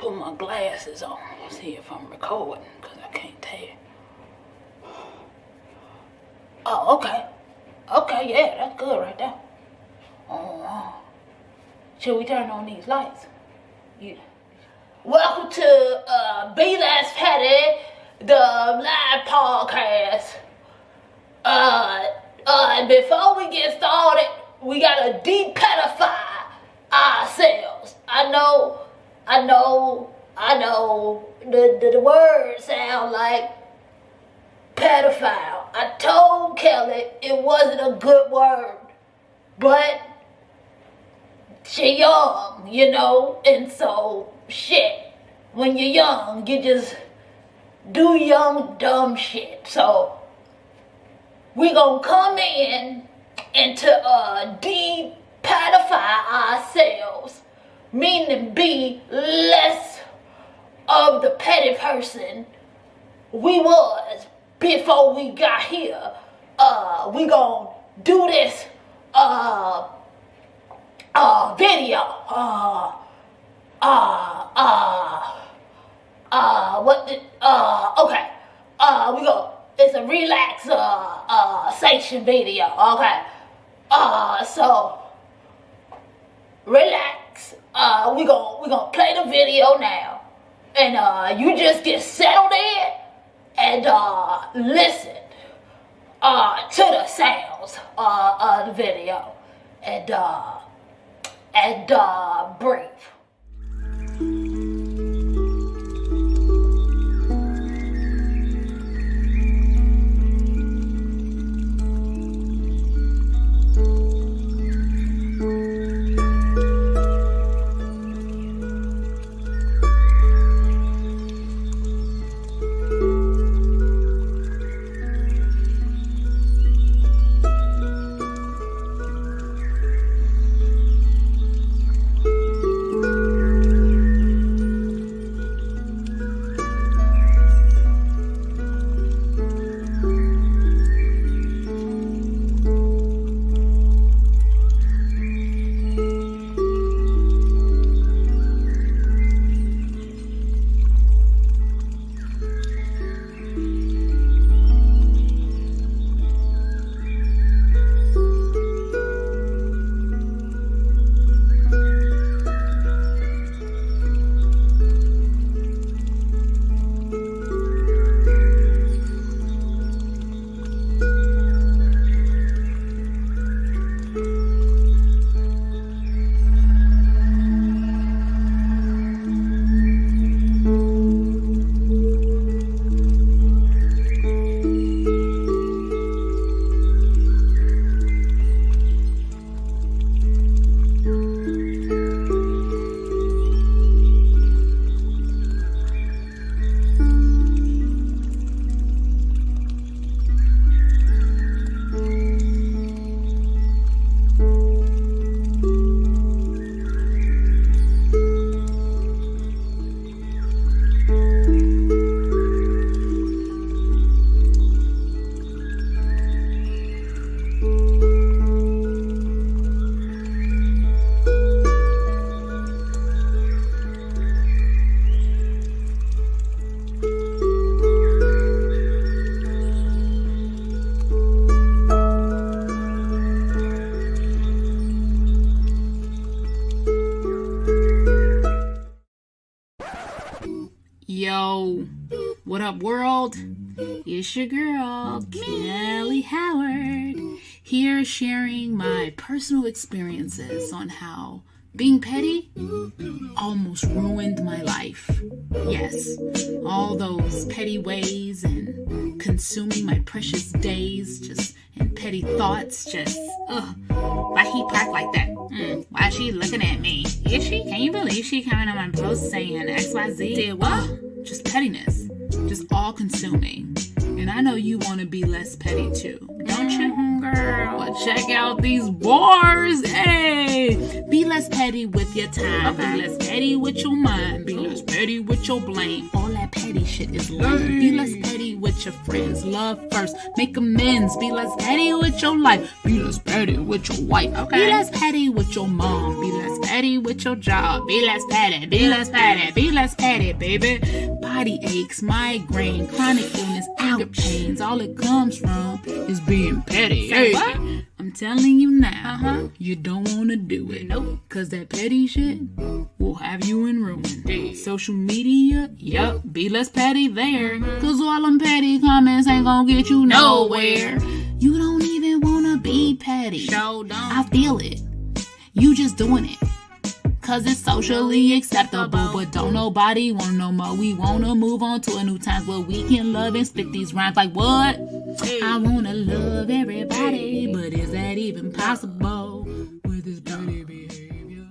put my glasses on. See if I'm recording, because I can't tell. Oh, okay. Okay, yeah, that's good right there. Oh, should we turn on these lights? Yeah. Welcome to Be Less Petty, the live podcast. Before we get started, we gotta de-pedify ourselves. I know, the words sound like pedophile. I told Kelly it wasn't a good word, but she young, and so shit. When you're young, you just do young dumb shit. So we gonna come in and to de-pedify ourselves, meaning be less of the petty person we was before we got here. We gonna do this video. Okay. It's a relaxation video. Okay. So relax. We gonna play the video now, and you just get settled in and listen to the sounds of the video, and breathe. Yo, what up world? It's your girl, Kelly Howard, here sharing my personal experiences on how being petty almost ruined my life. Yes, all those petty ways and consuming my precious days just in petty thoughts, why he packed like that? Why is she looking at me? Is she? Can you believe she coming on my post saying XYZ? Did what? Just pettiness. Just all consuming. And I know you want to be less petty too, don't you? Girl, well, check out these bars. Hey, be less petty with your time. Okay. Be less petty with your mind. Be less petty with your blame. All that petty shit is lame. Be less petty with your friends. Love first. Make amends. Be less petty with your life. Be less petty with your wife. Okay. Be less petty with your mom. Be less petty petty with your job. Be less petty, be less petty, be less petty, baby. Body aches, migraine, chronic illness, anger pains. All it comes from is being petty. Hey, I'm telling you now, you don't want to do it. Nope. Cause that petty shit will have you in ruin. Social media, yep, be less petty there. Cause all them petty comments ain't gonna get you nowhere. You don't even wanna be petty. Show don't. I feel it. You just doing it. Cause it's socially acceptable. But don't nobody wanna know more. We wanna move on to a new times where we can love and spit these rhymes like what? I wanna love everybody, but is that even possible with this petty behavior?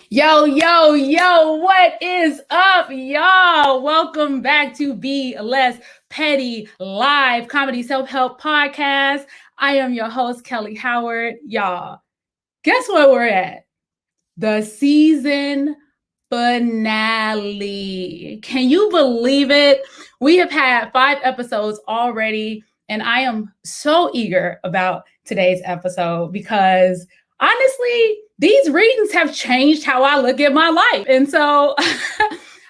Yo, what is up, y'all? Welcome back to Be Less Petty Live Comedy Self-Help Podcast. I am your host, Kelly Howard. Y'all, guess where we're at? The season finale. Can you believe it? We have had 5 episodes already, and I am so eager about today's episode because honestly, these readings have changed how I look at my life. And so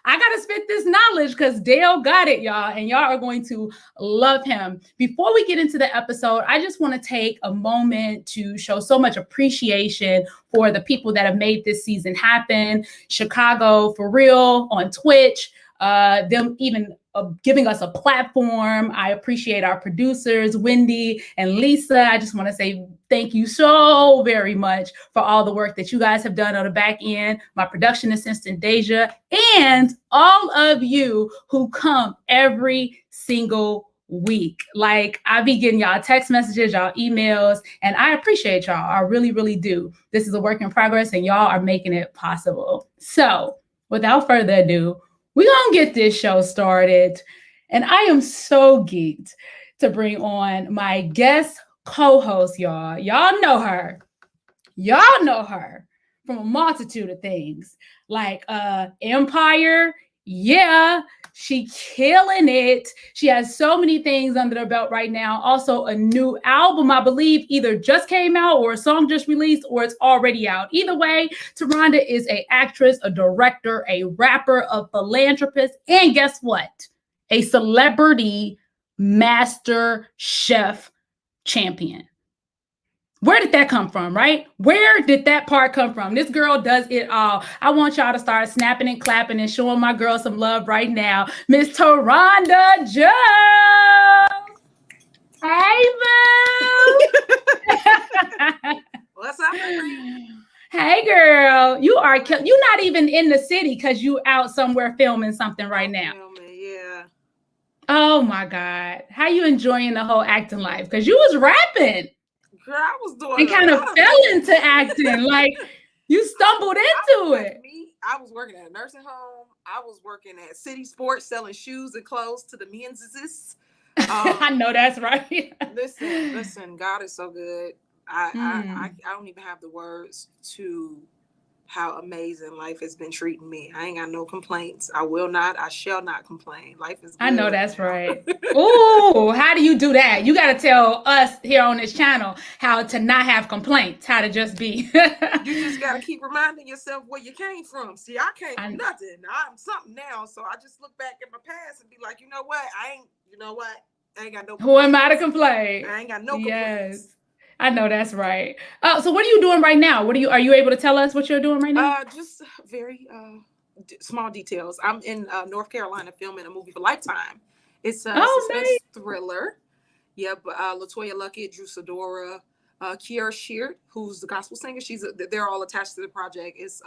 I got to spit this knowledge because Dale got it, y'all, and y'all are going to love him. Before we get into the episode, I just want to take a moment to show so much appreciation for the people that have made this season happen. Chicago For Real on Twitch, them even giving us a platform. I appreciate our producers, Wendy and Lisa. I just want to say thank you so very much for all the work that you guys have done on the back end. My production assistant, Deja, and all of you who come every single week. Like, I be getting y'all text messages, y'all emails, and I appreciate y'all. I really, really do. This is a work in progress, and y'all are making it possible. So without further ado, we're going to get this show started. And I am so geeked to bring on my guest co-host, y'all. Y'all know her. Y'all know her from a multitude of things. Like Empire. Yeah, she killing it. She has so many things under her belt right now. Also, a new album, I believe, either just came out or a song just released or it's already out. Either way, TaRhonda is an actress, a director, a rapper, a philanthropist, and guess what? A celebrity master chef champion. Where did that come from, right? Where did that part come from? This girl does it all. I want y'all to start snapping and clapping and showing my girl some love right now. Miss TaRhonda J. Hey, boo. What's up, baby? Hey, girl. You're not even in the city because you out somewhere filming something right now. Yeah. Oh, my God. How you enjoying the whole acting life? Because you was rapping. Girl, I was doing and kind of fell into acting. Like, you stumbled into it. I was working at a nursing home. I was working at City Sports selling shoes and clothes to the men's. I know that's right. Listen, God is so good. I don't even have the words to how amazing life has been treating me. I ain't got no complaints. I shall not complain. Life is good. I know that's right. Ooh, how do you do that? You got to tell us here on this channel how to not have complaints, how to just be. You just got to keep reminding yourself where you came from. See, I came from nothing. I'm something now. So I just look back at my past and be like, you know what? I ain't got no complaints. Who am I to complain? I ain't got no complaints. Yes. I know that's right. So what are you doing right now? Are you able to tell us what you're doing right now? Just very small details. I'm in North Carolina filming a movie for Lifetime. It's a suspense thriller. Yep. LaToya Luckett, Drew Sidora, Kiara Sheard, who's the gospel singer. They're all attached to the project. It's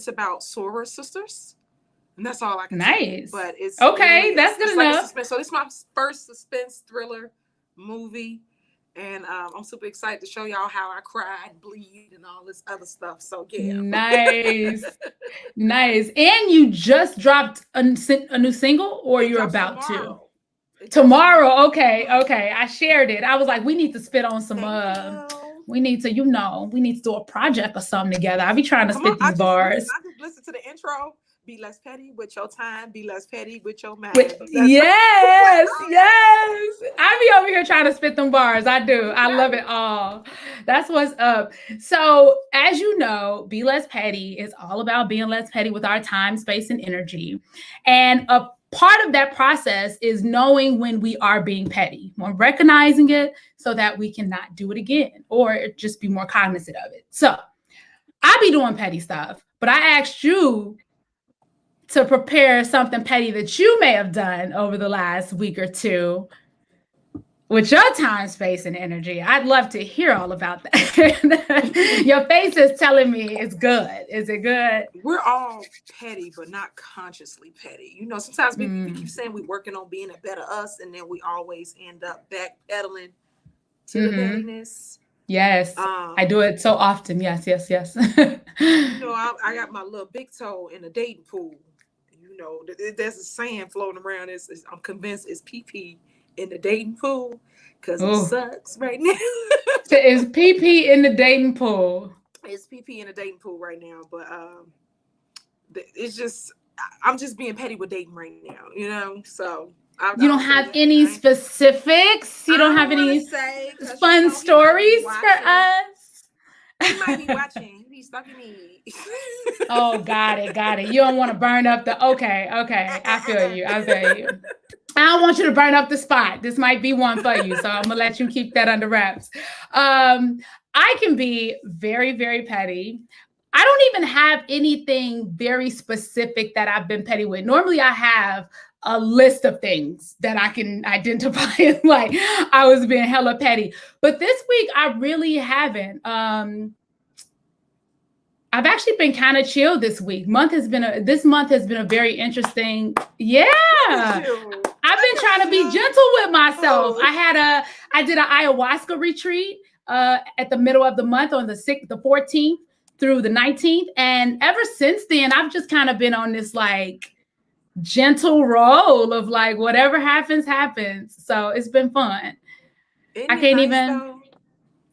about Sora sisters. And that's all I can say. But it's okay. That's good enough. So this is my first suspense thriller movie. And I'm super excited to show y'all how I cry and bleed and all this other stuff. So, yeah. Nice. Nice. And you just dropped a new single, or you're about tomorrow. Tomorrow. Okay. I shared it. I was like, we need to spit on some, we need to do a project or something together. I be trying to spit these bars. I just listened to the intro. Be less petty with your time. Be less petty with your mind. Yes. I be over here trying to spit them bars. I do. I love it all. That's what's up. So, as you know, Be Less Petty is all about being less petty with our time, space, and energy. And a part of that process is knowing when we are being petty, when recognizing it so that we cannot do it again or just be more cognizant of it. So, I be doing petty stuff, but I asked you to prepare something petty that you may have done over the last week or two with your time, space, and energy. I'd love to hear all about that. Your face is telling me it's good. Is it good? We're all petty, but not consciously petty. You know, sometimes we keep saying we're working on being a better us, and then we always end up backpedaling to the pettiness. Yes, I do it so often. Yes. You know, I got my little big toe in the dating pool. You know, there's a saying floating around. I'm convinced it's PP in the dating pool because it sucks right now. It's PP in the dating pool. It's PP in the dating pool right now, but it's just I'm just being petty with dating right now. You know, so. You don't have any specifics? You don't have any fun stories for us? He might be watching. He's stalking me. Oh, got it. You don't want to burn up the... Okay. I feel you. I don't want you to burn up the spot. This might be one for you, so I'm going to let you keep that under wraps. I can be very, very petty. I don't even have anything very specific that I've been petty with. Normally, I have a list of things that I can identify as like I was being hella petty. But this week, I really haven't. I've actually been kind of chill this week. This month has been a very interesting. Yeah. I've been trying to be gentle with myself. I did an ayahuasca retreat at the middle of the month on the 14th through the 19th. And ever since then, I've just kind of been on this like gentle roll of like whatever happens. So it's been fun. I can't even.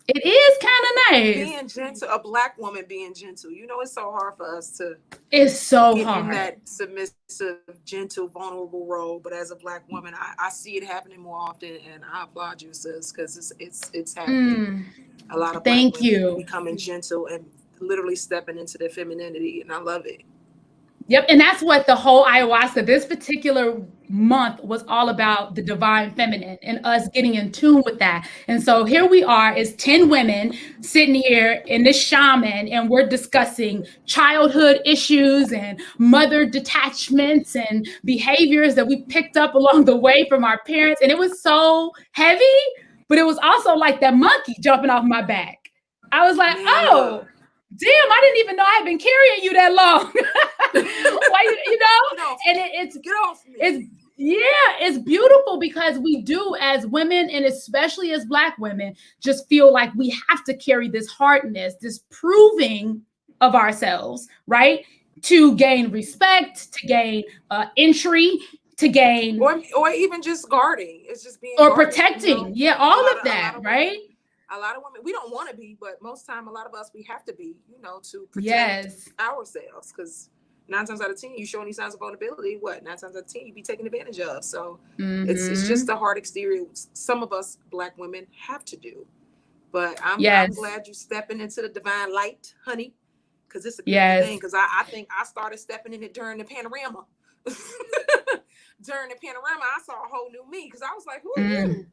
It is kind of nice being gentle. A Black woman being gentle. You know, it's so hard for us to. It's so get hard in that submissive, gentle, vulnerable role. But as a Black woman, I see it happening more often, and I applaud you, sis, because it's happening. A lot of Black women becoming gentle and literally stepping into their femininity, and I love it. Yep. And that's what the whole ayahuasca, this particular month was all about, the divine feminine and us getting in tune with that. And so here we are as 10 women sitting here in this shaman, and we're discussing childhood issues and mother detachments and behaviors that we picked up along the way from our parents. And it was so heavy, but it was also like that monkey jumping off my back. I was like, oh, damn, I didn't even know I'd been carrying you that long. Why, you know? And it's get off me. It's beautiful because we do as women, and especially as Black women, just feel like we have to carry this hardness, this proving of ourselves, right? To gain respect, to gain entry, to gain or even just guarding. It's just being or guarded, protecting. You know? Yeah, all of that, right? A lot of women, we don't want to be, but most time, a lot of us, we have to be, you know, to protect ourselves. Because 9 times out of 10, you show any signs of vulnerability, 9 times out of 10, you be taken advantage of. So it's just a hard exterior. Some of us Black women have to do. But I'm glad you're stepping into the divine light, honey, because it's a good thing. Because I think I started stepping in it during the panorama. During the panorama, I saw a whole new me, because I was like, who are you?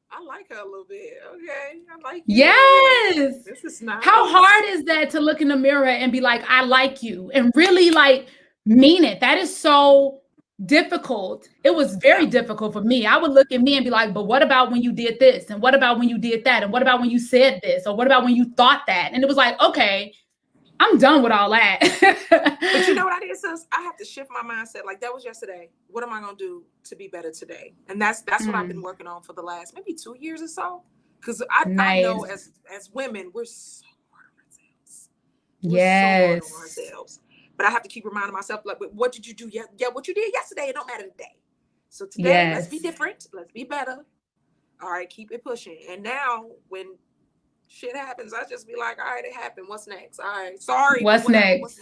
I like her a little bit. Okay. I like you. Yes. This is nice. How hard is that to look in the mirror and be like, I like you, and really like mean it? That is so difficult. It was very difficult for me. I would look at me and be like, but what about when you did this? And what about when you did that? And what about when you said this? Or what about when you thought that? And it was like, okay, I'm done with all that. But you know what I did, sis? I have to shift my mindset. Like, that was yesterday. What am I going to do to be better today? And that's what I've been working on for the last maybe 2 years or so. Because I know as women, we're so hard on ourselves. We're so hard on ourselves. But I have to keep reminding myself, like, what did you do? Yeah, what you did yesterday, it don't matter today. So today, let's be different. Let's be better. All right, keep it pushing. And now when shit happens, I just be like, all right, it happened. What's next? All right, sorry. What's next?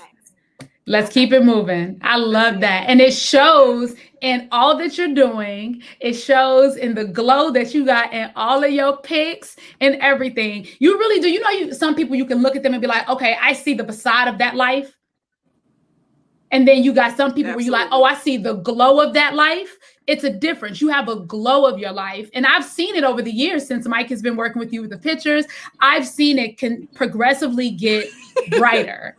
Let's keep it moving. I love that. And it shows in all that you're doing. It shows in the glow that you got in all of your pics and everything. You really do. You know, some people, you can look at them and be like, okay, I see the facade of that life. And then you got some people where you're like, oh, I see the glow of that life. It's a difference. You have a glow of your life. And I've seen it over the years since Mike has been working with you with the pictures. I've seen it can progressively get brighter.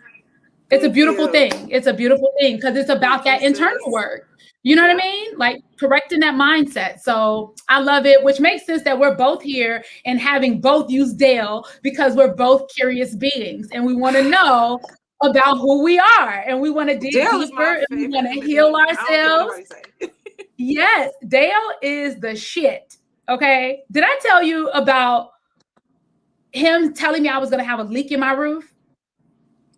It's a beautiful thing. It's a beautiful thing because it's about that internal work. You know what I mean? Like correcting that mindset. So I love it, which makes sense that we're both here and having both use Dale because we're both curious beings and we want to know about who we are and we want to dig deeper and we want to heal ourselves. Yes, Dale is the shit. Okay. Did I tell you about him telling me I was going to have a leak in my roof?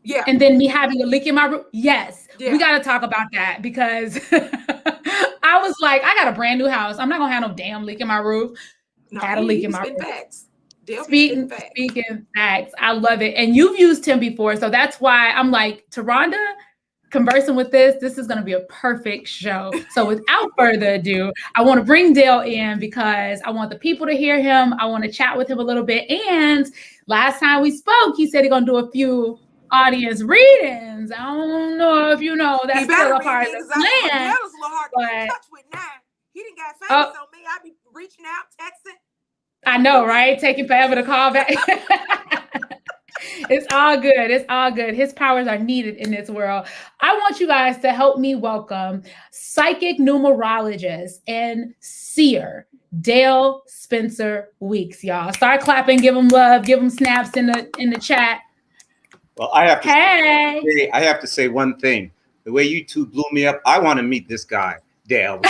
Yeah. And then me having a leak in my roof. Yes. Yeah. We got to talk about that because I was like, I got a brand new house. I'm not going to have no damn leak in my roof. No, had a leak in my roof. Facts. Speaking facts. I love it. And you've used him before. So that's why I'm like, TaRhonda, conversing with this is going to be a perfect show. So without further ado, I want to bring Dale in because I want the people to hear him. I want to chat with him a little bit. And last time we spoke, he said he's going to do a few audience readings. I don't know if you know that's still a part of the plan. That was a little hard to get in touch with now. He didn't got famous on me. I be reaching out, texting. I know, right? Taking forever to call back. It's all good. It's all good. His powers are needed in this world. I want you guys to help me welcome psychic numerologist and seer Dale Spencer Weeks, y'all. Start clapping, give him love, give him snaps in the chat. Well, I have to say one thing. The way you two blew me up, I want to meet this guy, Dale.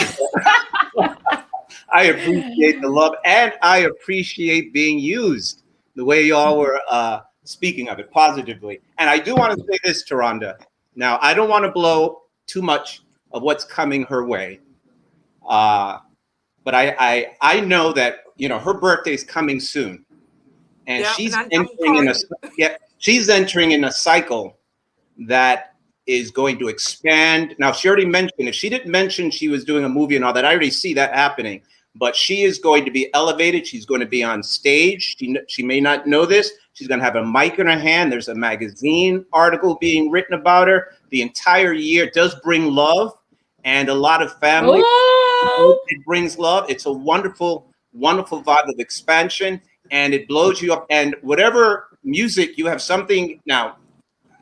I appreciate the love and I appreciate being used the way y'all were speaking of it positively. And I do want to say this, TaRhonda. Now, I don't want to blow too much of what's coming her way. But I know that, you know, her birthday's coming soon. And she's entering in a cycle that is going to expand. Now, she already mentioned, if she didn't mention she was doing a movie and all that, I already see that happening. But she is going to be elevated. She's going to be on stage. She may not know this. She's going to have a mic in her hand. There's a magazine article being written about her. The entire year does bring love and a lot of family. It brings love. It's a wonderful, wonderful vibe of expansion, and it blows you up. And whatever music you have something now,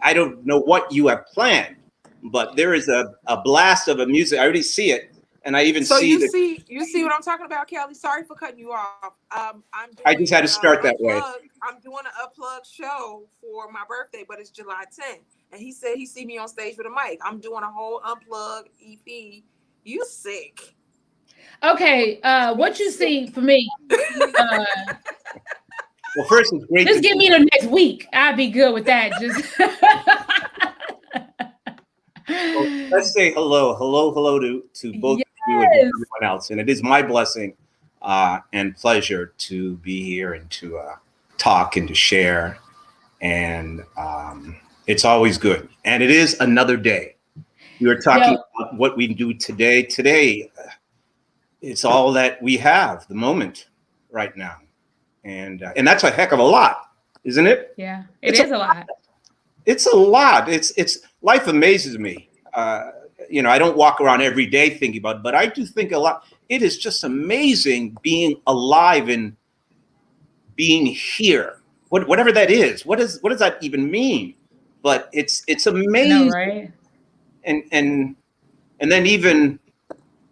I don't know what you have planned, but there is a blast of a music. I already see it. And I even you see what I'm talking about, Kelly. Sorry for cutting you off. I just had to start that way. I'm doing an unplugged show for my birthday, but it's July 10th. And he said he see me on stage with a mic. I'm doing a whole unplugged EP. You sick. Okay, what you see for me? Well, first, it's great. Just give me the next week. I'd be good with that. Just. Well, let's say hello to both of you and everyone else. And it is my blessing and pleasure to be here and to talk and to share. And it's always good. And it is another day. We were talking about what we do today. Today, it's all that we have, the moment right now. And that's a heck of a lot, isn't it? Yeah, it's a lot. It's a lot. It's life amazes me. You know, I don't walk around every day thinking about it, but I do think a lot. It is just amazing being alive and being here. Whatever that is. What does that even mean? But it's amazing. I know, right? And then even,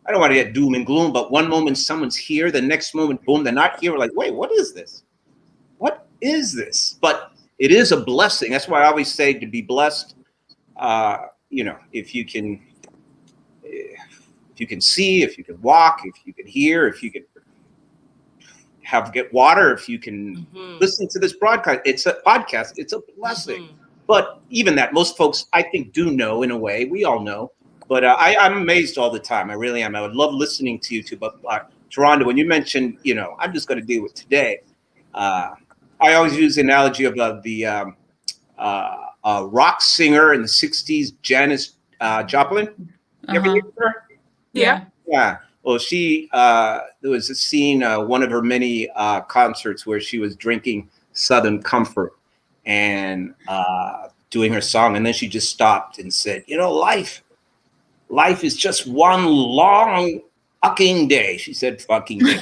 I don't want to get doom and gloom, but one moment someone's here, the next moment, boom, they're not here. We're like, wait, what is this? What is this? But it is a blessing. That's why I always say to be blessed. You know, if you can see, if you can walk, if you can hear, if you can get water, if you can listen to this broadcast, it's a podcast. It's a blessing. But even that, most folks, I think, do know in a way. We all know. But I'm amazed all the time. I really am. I would love listening to you too. But TaRhonda, when you mentioned, you know, I'm just going to deal with today. I always use the analogy of a rock singer in the 60s, Janis Joplin. You ever hear of her? Yeah. Yeah. Well, there was a scene, one of her many concerts where she was drinking Southern Comfort and doing her song. And then she just stopped and said, life is just one long fucking day. She said fucking day.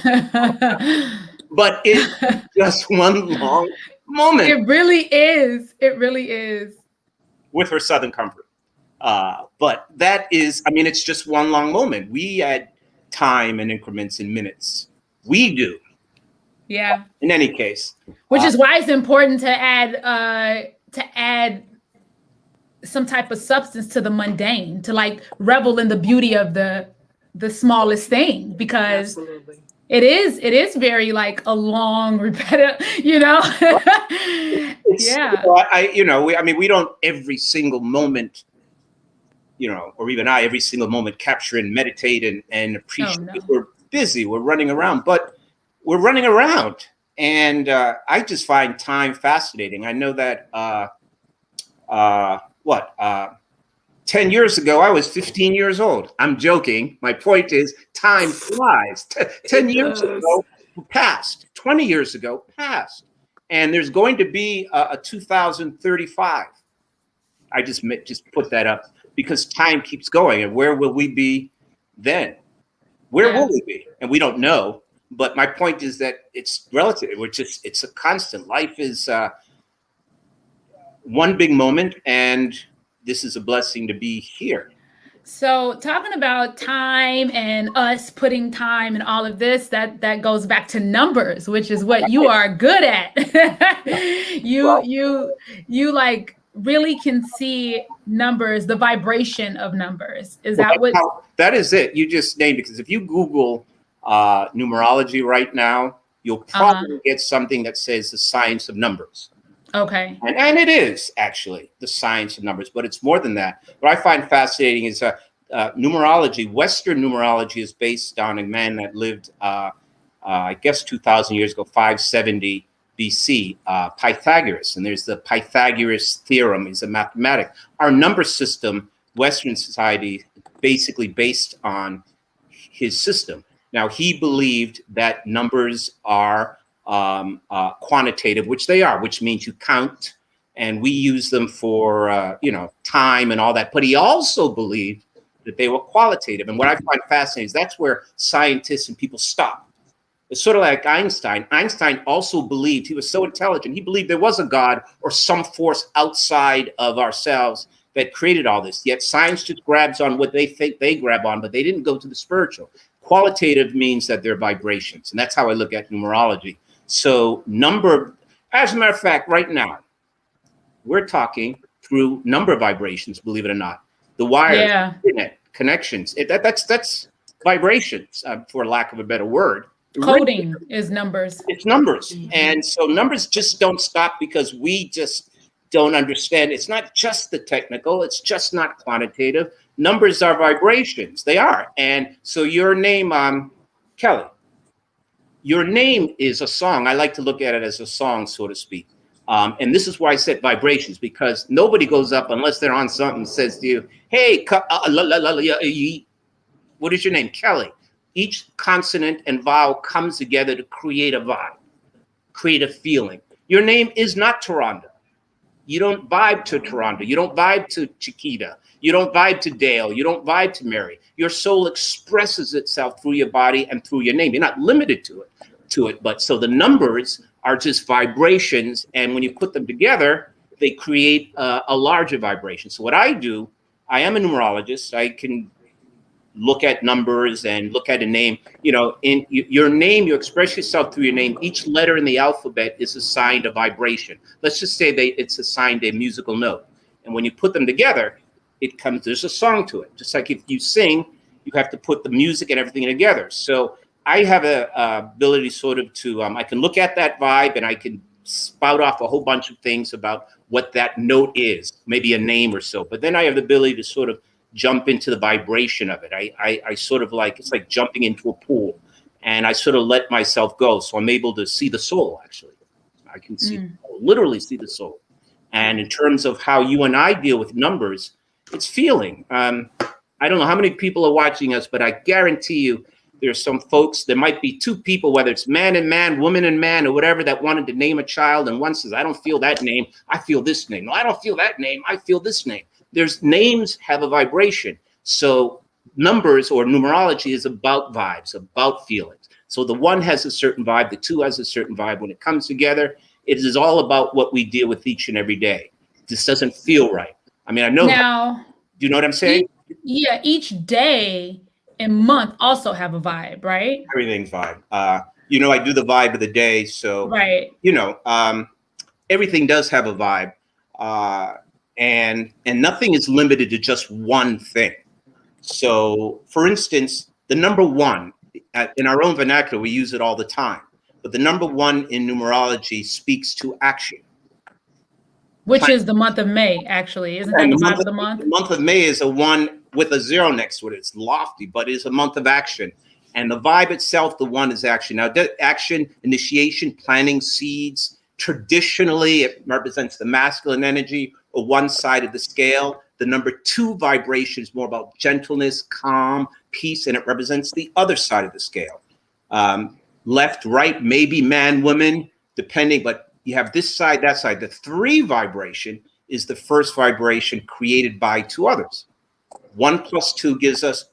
But it's just one long moment. It really is. It really is. With her Southern Comfort. But that is, it's just one long moment. We add time and increments in minutes. We do. Yeah. In any case. Which is why it's important to add some type of substance to the mundane, to like revel in the beauty of the smallest thing, because Absolutely. it is very like a long repetitive, Yeah. We don't every single moment, or even I every single moment capture and meditate and appreciate. Oh, no. We're busy, we're running around, but we're running around. And I just find time fascinating. I know that 10 years ago, I was 15 years old. I'm joking. My point is time flies. 10 years ago passed, 20 years ago passed. And there's going to be a 2035. I just put that up because time keeps going. And where will we be then? Where will we be? And we don't know. But my point is that it's relative. It's a constant. Life is one big moment, and this is a blessing to be here. So talking about time and us putting time and all of this, that goes back to numbers, which is what you are good at. You like really can see numbers, the vibration of numbers. Is that what? That is it. You just named it, because if you Google numerology right now, you'll probably get something that says the science of numbers. Okay. And it is actually the science of numbers, but it's more than that. What I find fascinating is numerology. Western numerology is based on a man that lived, I guess, 2,000 years ago, 570 BC, Pythagoras. And there's the Pythagoras theorem. He's a mathematic. Our number system, Western society, basically based on his system. Now, he believed that numbers are quantitative, which they are, which means you count, and we use them for time and all that. But he also believed that they were qualitative. And what I find fascinating is that's where scientists and people stop. It's sort of like Einstein. Einstein also believed, he was so intelligent, he believed there was a God or some force outside of ourselves that created all this. Yet science just grabs on what they think they grab on, but they didn't go to the spiritual. Qualitative means that they're vibrations, and that's how I look at numerology. So as a matter of fact, right now, we're talking through number vibrations, believe it or not. The wires, internet connections, that's vibrations, for lack of a better word. Coding is numbers. It's numbers. And so numbers just don't stop because we just don't understand. It's not just the technical. It's just not quantitative. Numbers are vibrations. They are. And so your name, Kelly, your name is a song. I like to look at it as a song, so to speak. And this is why I said vibrations, because nobody goes up unless they're on something and says to you, hey, what is your name? Kelly. Each consonant and vowel comes together to create a vibe, create a feeling. Your name is not TaRhonda. You don't vibe to TaRhonda. You don't vibe to Chiquita. You don't vibe to Dale. You don't vibe to Mary. Your soul expresses itself through your body and through your name. You're not limited to it. But so the numbers are just vibrations. And when you put them together, they create a larger vibration. So what I do, I am a numerologist. I can look at numbers and look at a name. In your name, you express yourself through your name. Each letter in the alphabet is assigned a vibration. Let's just say it's assigned a musical note. And when you put them together, there's a song to it. Just like if you sing, you have to put the music and everything together. So I have a ability sort of to, I can look at that vibe and I can spout off a whole bunch of things about what that note is, maybe a name or so. But then I have the ability to sort of jump into the vibration of it. I sort of like, it's like jumping into a pool, and I sort of let myself go. So I'm able to see the soul, actually. I can literally see the soul. And in terms of how you and I deal with numbers, it's feeling. I don't know how many people are watching us, but I guarantee you there's some folks, there might be two people, whether it's man and man, woman and man, or whatever, that wanted to name a child. And one says, I don't feel that name. I feel this name. No, I don't feel that name. I feel this name. There's names have a vibration. So numbers or numerology is about vibes, about feelings. So the one has a certain vibe, the two has a certain vibe. When it comes together, it is all about what we deal with each and every day. This doesn't feel right. I mean, I know. Now, do you know what I'm saying? Each day and month also have a vibe, right? Everything's vibe. I do the vibe of the day. So, right. Everything does have a vibe. And nothing is limited to just one thing. So, for instance, the number one, in our own vernacular, we use it all the time. But the number one in numerology speaks to action. Which is the month of May, actually. Isn't that the vibe of the month? The month of May is a one with a zero next to it. It's lofty, but it's a month of action. And the vibe itself, the one is action. Now, action, initiation, planting seeds. Traditionally, it represents the masculine energy or one side of the scale. The number two vibration is more about gentleness, calm, peace, and it represents the other side of the scale. Left, right, maybe man, woman, depending, but you have this side, that side. The three vibration is the first vibration created by two others. 1 + 2 gives us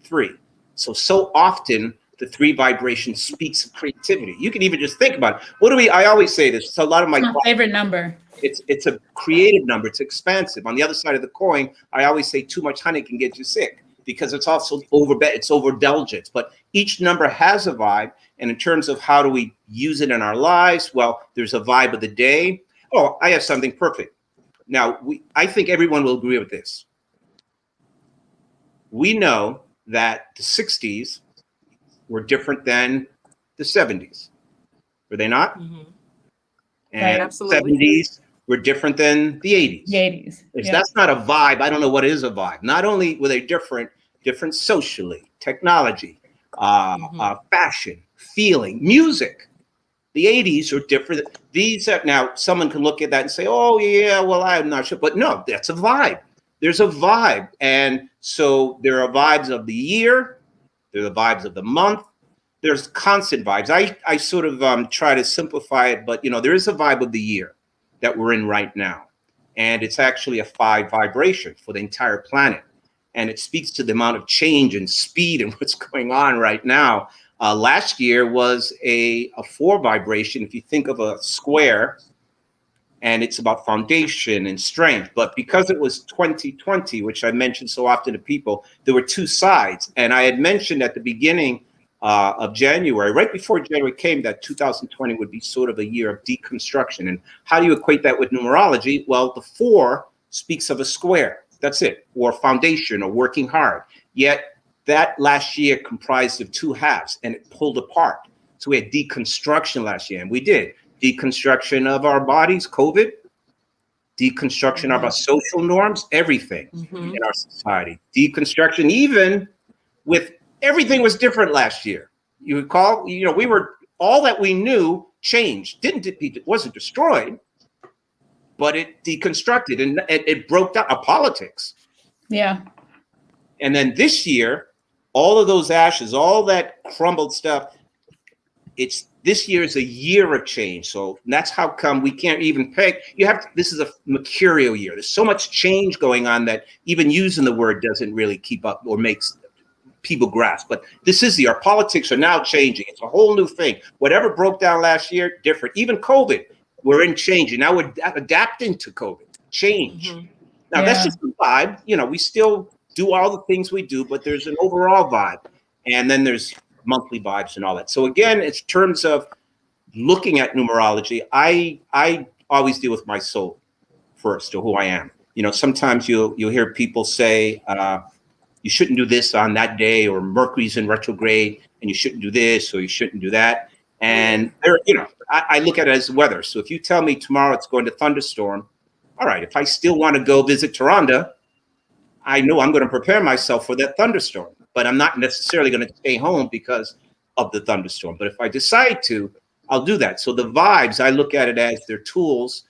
3. So often the three vibration speaks of creativity. You can even just think about it. I always say this. It's a lot of my favorite number. It's a creative number. It's expansive. On the other side of the coin, I always say too much honey can get you sick because it's also it's overindulgence. But each number has a vibe. And in terms of how do we use it in our lives, well, there's a vibe of the day. Oh, I have something perfect. Now, I think everyone will agree with this. We know that the 60s were different than the 70s. Were they not? Mm-hmm. And right, the 70s were different than the 80s. The 80s. If that's not a vibe, I don't know what is a vibe. Not only were they different socially, technology, fashion, feeling, music. The 80s are different. These are, now someone can look at that and say, oh yeah, well, I'm not sure. But no, that's a vibe. There's a vibe. And so there are vibes of the year. There are the vibes of the month. There's constant vibes. I sort of try to simplify it, but there is a vibe of the year that we're in right now. And it's actually a 5 vibration for the entire planet. And it speaks to the amount of change and speed and what's going on right now. Last year was a 4 vibration. If you think of a square, and it's about foundation and strength. But because it was 2020, which I mentioned so often to people, there were 2 sides. And I had mentioned at the beginning of January, right before January came, that 2020 would be sort of a year of deconstruction. And how do you equate that with numerology? Well, the 4 speaks of a square. That's it, or foundation, or working hard. Yet that last year comprised of 2 halves, and it pulled apart. So we had deconstruction last year, and we did. Deconstruction of our bodies, COVID, deconstruction of our social norms, everything in our society. Deconstruction, even with everything was different last year. You recall, we were, all that we knew changed. It wasn't destroyed, but it deconstructed and it broke down politics. Yeah. And then this year, all of those ashes, all that crumbled stuff, this year is a year of change. So that's how come we can't even peg. This is a mercurial year. There's so much change going on that even using the word doesn't really keep up or makes people grasp. But this is our politics are now changing. It's a whole new thing. Whatever broke down last year, different. Even COVID, we're in change. And now we're adapting to COVID. Change. Now that's just the vibe. We still do all the things we do, but there's an overall vibe. And then there's monthly vibes and all that. So again, in terms of looking at numerology, I always deal with my soul first, or who I am. Sometimes you'll hear people say, you shouldn't do this on that day, or Mercury's in retrograde, and you shouldn't do this, or you shouldn't do that. And I look at it as weather. So if you tell me tomorrow it's going to thunderstorm, all right, if I still want to go visit TaRhonda, I know I'm going to prepare myself for that thunderstorm, but I'm not necessarily going to stay home because of the thunderstorm. But if I decide to, I'll do that. So the vibes, I look at it as their tools.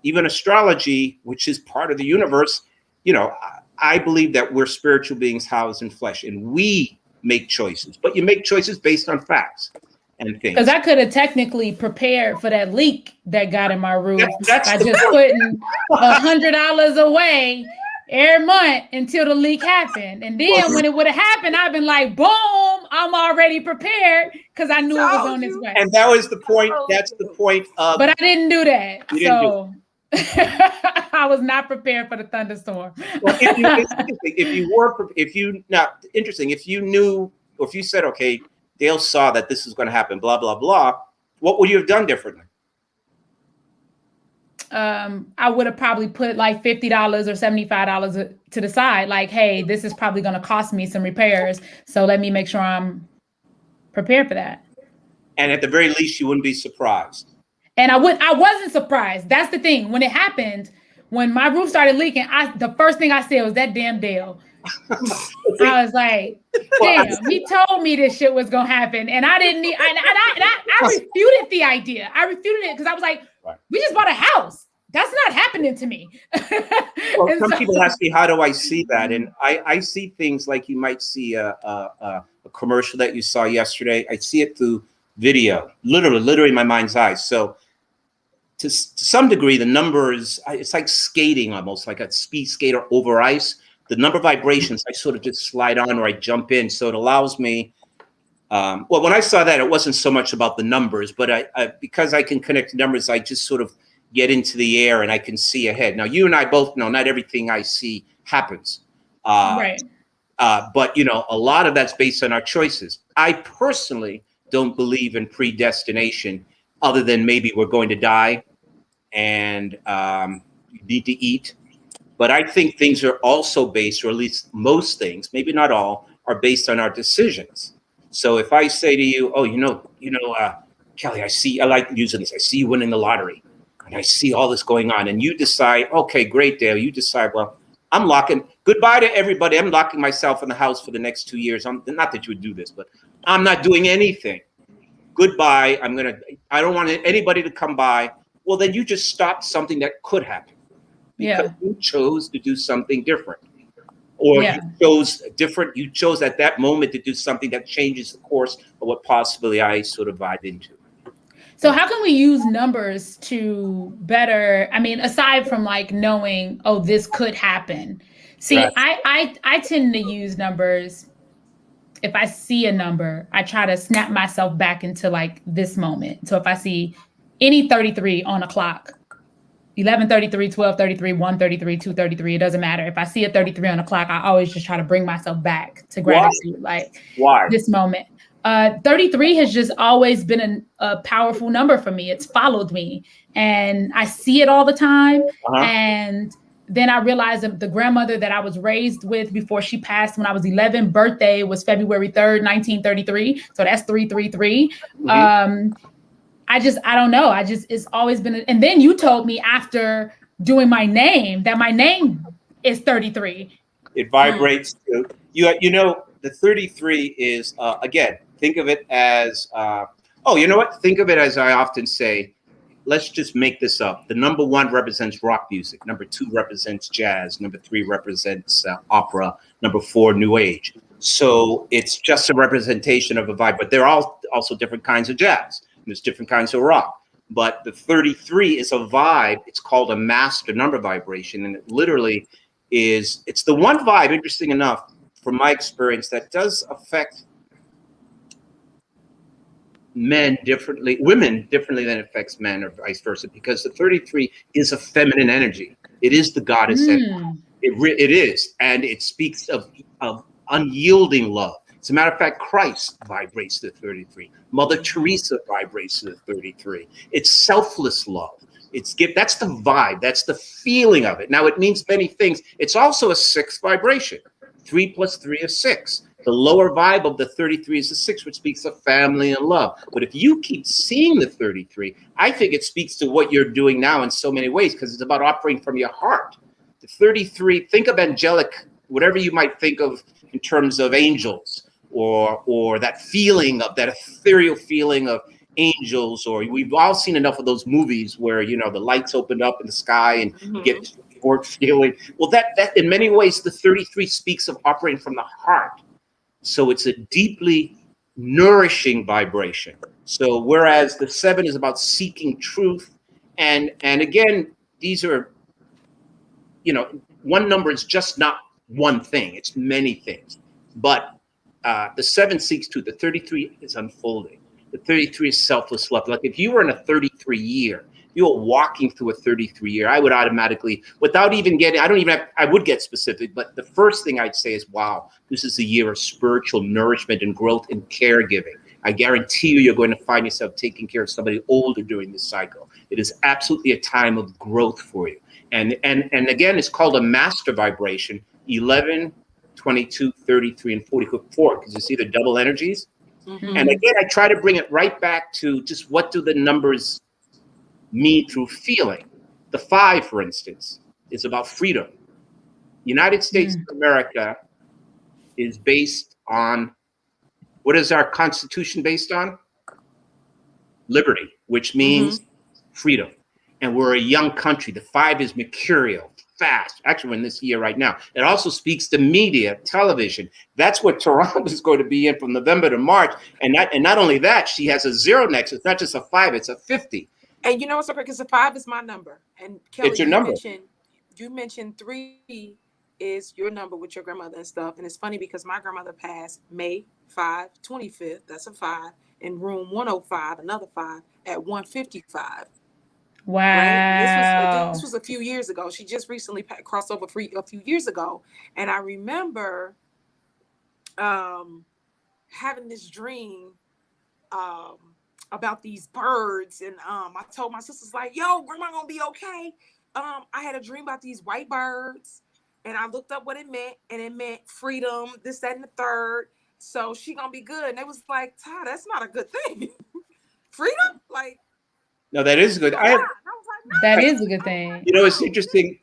even astrology, which is part of the universe. You know, I believe that we're spiritual beings housed in flesh, and we make choices, but you make choices based on facts and things. Because I could have technically prepared for that leak that got in my roof That's by the just point. putting $100 away every month until the leak happened. And then when it would have happened, I've been like, boom, I'm already prepared because I knew it was on its way. And that was the point. That's the point of. But I didn't do that. You didn't So I was not prepared for the thunderstorm. Well, if you knew, or if you said, okay, Dale saw that this is going to happen, blah, blah, blah, what would you have done differently? I would have probably put like $50 or $75 to the side. Like, hey, this is probably going to cost me some repairs. So let me make sure I'm prepared for that. And at the very least, you wouldn't be surprised. And I wasn't surprised. That's the thing. When it happened, when my roof started leaking, the first thing I said was that damn Dale. I was like, damn, he told me this shit was gonna happen. And I didn't need, I refuted the idea. I refuted it because I was like, we just bought a house. That's not happening to me. Well, some people ask me, how do I see that? And I see things like you might see a commercial that you saw yesterday. I see it through video, literally in my mind's eye. So to some degree, the numbers, it's like skating, almost like a speed skater over ice. The number of vibrations, I sort of just slide on or I jump in. So it allows me, well, when I saw that, it wasn't so much about the numbers, but I because I can connect numbers, I just sort of get into the air and I can see ahead. Now, you and I both know not everything I see happens. Right. But, you know, a lot of that's based on our choices. I personally don't believe in predestination, other than maybe we're going to die and you need to eat. But I think things are also based, or at least most things, maybe not all, are based on our decisions. So if I say to you, oh, Kelly, I like using this. I see you winning the lottery and I see all this going on, and you decide, okay, great, Dale. You decide, well, I'm locking, goodbye to everybody. I'm locking myself in the house for the next 2 years. Not that you would do this, but I'm not doing anything. Goodbye. I don't want anybody to come by. Well, then you just stopped something that could happen. Because you chose to do something different, or you chose at that moment to do something that changes the course of what possibly I sort of vibe into. So how can we use numbers to better, I mean, aside from like knowing, oh, this could happen. See, right. I tend to use numbers. If I see a number, I try to snap myself back into like this moment. So if I see any 33 on a clock, 11:33, 12:33, 1:33, 2:33, it doesn't matter. If I see a 33 on the clock, I always just try to bring myself back to gratitude. Why? This moment. 33 has just always been a powerful number for me. It's followed me and I see it all the time. And then I realized that the grandmother that I was raised with before she passed when I was 11, birthday was February 3rd, 1933. So that's 333. I don't know. It's always been, and then you told me after doing my name that my name is 33. It vibrates to you know, the 33 is, again, think of it as, think of it as I often say, let's just make this up. The number 1 represents rock music. Number 2 represents jazz. Number 3 represents opera. Number 4, new age. So it's just a representation of a vibe, but they're all also different kinds of jazz. There's different kinds of rock, but the 33 is a vibe. It's called a master number vibration. And it literally it's the one vibe, interesting enough, from my experience, that does affect men differently, women differently than it affects men, or vice versa, because the 33 is a feminine energy. It is the goddess energy. It is. And it speaks of unyielding love. As a matter of fact, Christ vibrates to 33. Mother Teresa vibrates to 33. It's selfless love. That's the vibe. That's the feeling of it. Now, it means many things. It's also a 6th vibration. 3 plus 3 is 6. The lower vibe of the 33 is the 6, which speaks of family and love. But if you keep seeing the 33, I think it speaks to what you're doing now in so many ways, because it's about operating from your heart. The 33, think of angelic, whatever you might think of in terms of angels, or that feeling of that ethereal feeling of angels, or we've all seen enough of those movies where, you know, the lights opened up in the sky and you get this euphoric feeling. Well, that in many ways, the 33 speaks of operating from the heart. So it's a deeply nourishing vibration. So whereas the 7 is about seeking truth, and again, these are, you know, one number is just not one thing, it's many things. But the 7 seeks truth, the 33 is unfolding. The 33 is selfless love. Like if you were in a 33 year, you were walking through a 33 year, I would automatically, without even getting, I would get specific, but the first thing I'd say is, wow, this is a year of spiritual nourishment and growth and caregiving. I guarantee you, you're going to find yourself taking care of somebody older during this cycle. It is absolutely a time of growth for you. And again, it's called a master vibration, 11, 22, 33, and 44, because you see the double energies. Mm-hmm. And again, I try to bring it right back to just what do the numbers mean through feeling. The 5, for instance, is about freedom. United States of America is based on, what is our Constitution based on? Liberty, which means freedom. And we're a young country. The 5 is mercurial, fast. Actually, we're in this year right now. It also speaks to media, television. That's what TaRhonda is going to be in from November to March. And not only that, she has a 0 next. It's not just a 5, it's a 50. And you know what's up? Because the 5 is my number. And Kelly, it's your number. You mentioned 3 is your number with your grandmother and stuff. And it's funny because my grandmother passed May 5, 25th. That's a 5. In room 105, another 5 at 155. Wow. Right? This was a few years ago. She just recently crossed over a few years ago. And I remember having this dream about these birds. And I told my sisters, like, yo, grandma gonna be okay. I had a dream about these white birds. And I looked up what it meant. And it meant freedom, this, that, and the third. So she gonna be good. And it was like, Todd, that's not a good thing. Freedom? Like, no, that is good. That is a good thing. You know, it's interesting,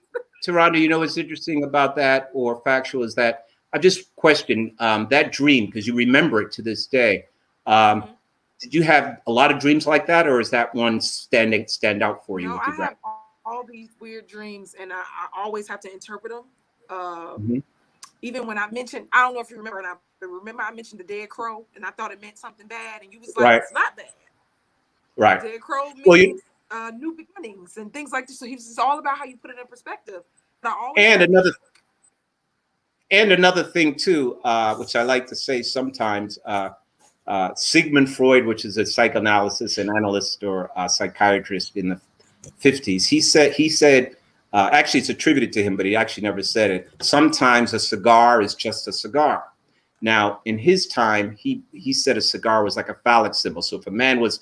TaRhonda, you know what's interesting about that, or factual, is that I just questioned that dream, because you remember it to this day. Did you have a lot of dreams like that, or is that one stand out for you? No, I have all these weird dreams, and I always have to interpret them. Even when I mentioned, I don't know if you remember, I mentioned the dead crow, and I thought it meant something bad, and you was like, it's not bad. Right. Dead crow means new beginnings and things like this. So it's all about how you put it in perspective. And another thing too, which I like to say sometimes, Sigmund Freud, which is a psychoanalyst and analyst or psychiatrist in the 50s, he said, actually it's attributed to him, but he actually never said it. Sometimes a cigar is just a cigar. Now, in his time, he said a cigar was like a phallic symbol. So if a man was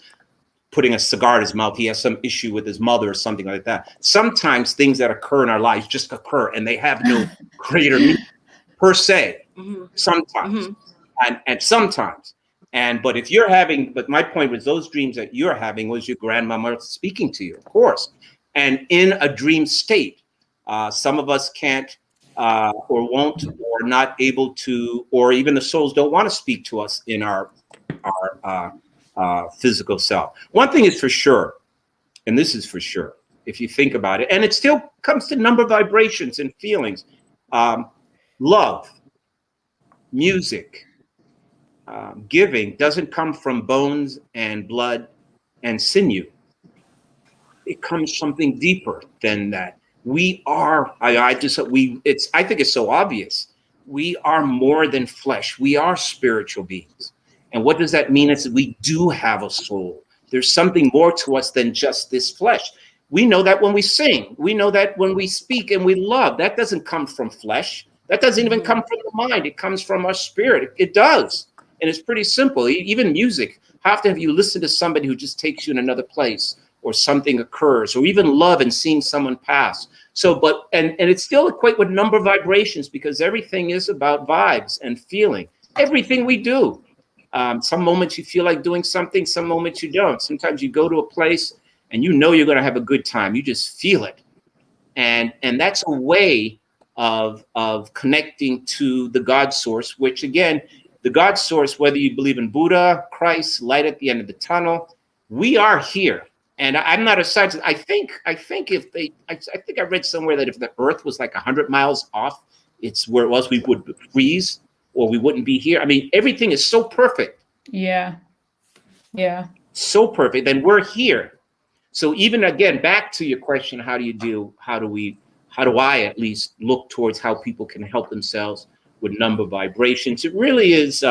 putting a cigar in his mouth, he has some issue with his mother or something like that. Sometimes things that occur in our lives just occur and they have no greater meaning per se. Sometimes. And sometimes. But if you're having, but my point was those dreams that you're having was your grandmama speaking to you, of course. And in a dream state, some of us can't or won't or not able to, or even the souls don't want to speak to us in our physical self. One thing is for sure, and this is for sure, if you think about it, and it still comes to number vibrations and feelings. Love, music, giving doesn't come from bones and blood and sinew. It comes something deeper than that. We are, I think it's so obvious. We are more than flesh. We are spiritual beings. And what does that mean? It's that we do have a soul. There's something more to us than just this flesh. We know that when we sing. We know that when we speak and we love. That doesn't come from flesh. That doesn't even come from the mind. It comes from our spirit. It does. And it's pretty simple. Even music. How often have you listened to somebody who just takes you in another place, or something occurs, or even love and seeing someone pass? So, but, and it's still equate with number vibrations, because everything is about vibes and feeling. Everything we do. Some moments you feel like doing something, some moments you don't. Sometimes you go to a place and you know you're going to have a good time. You just feel it. And that's a way of connecting to the God source, which again, the God source, whether you believe in Buddha, Christ, light at the end of the tunnel, we are here. And I'm not a scientist. I think if they, I think I read somewhere that if the Earth was like 100 miles off, it's where it was, we would freeze or we wouldn't be here. I mean, everything is so perfect. Yeah. Yeah. So perfect. Then we're here. So even again, back to your question, how do I at least look towards how people can help themselves with number vibrations? It really is,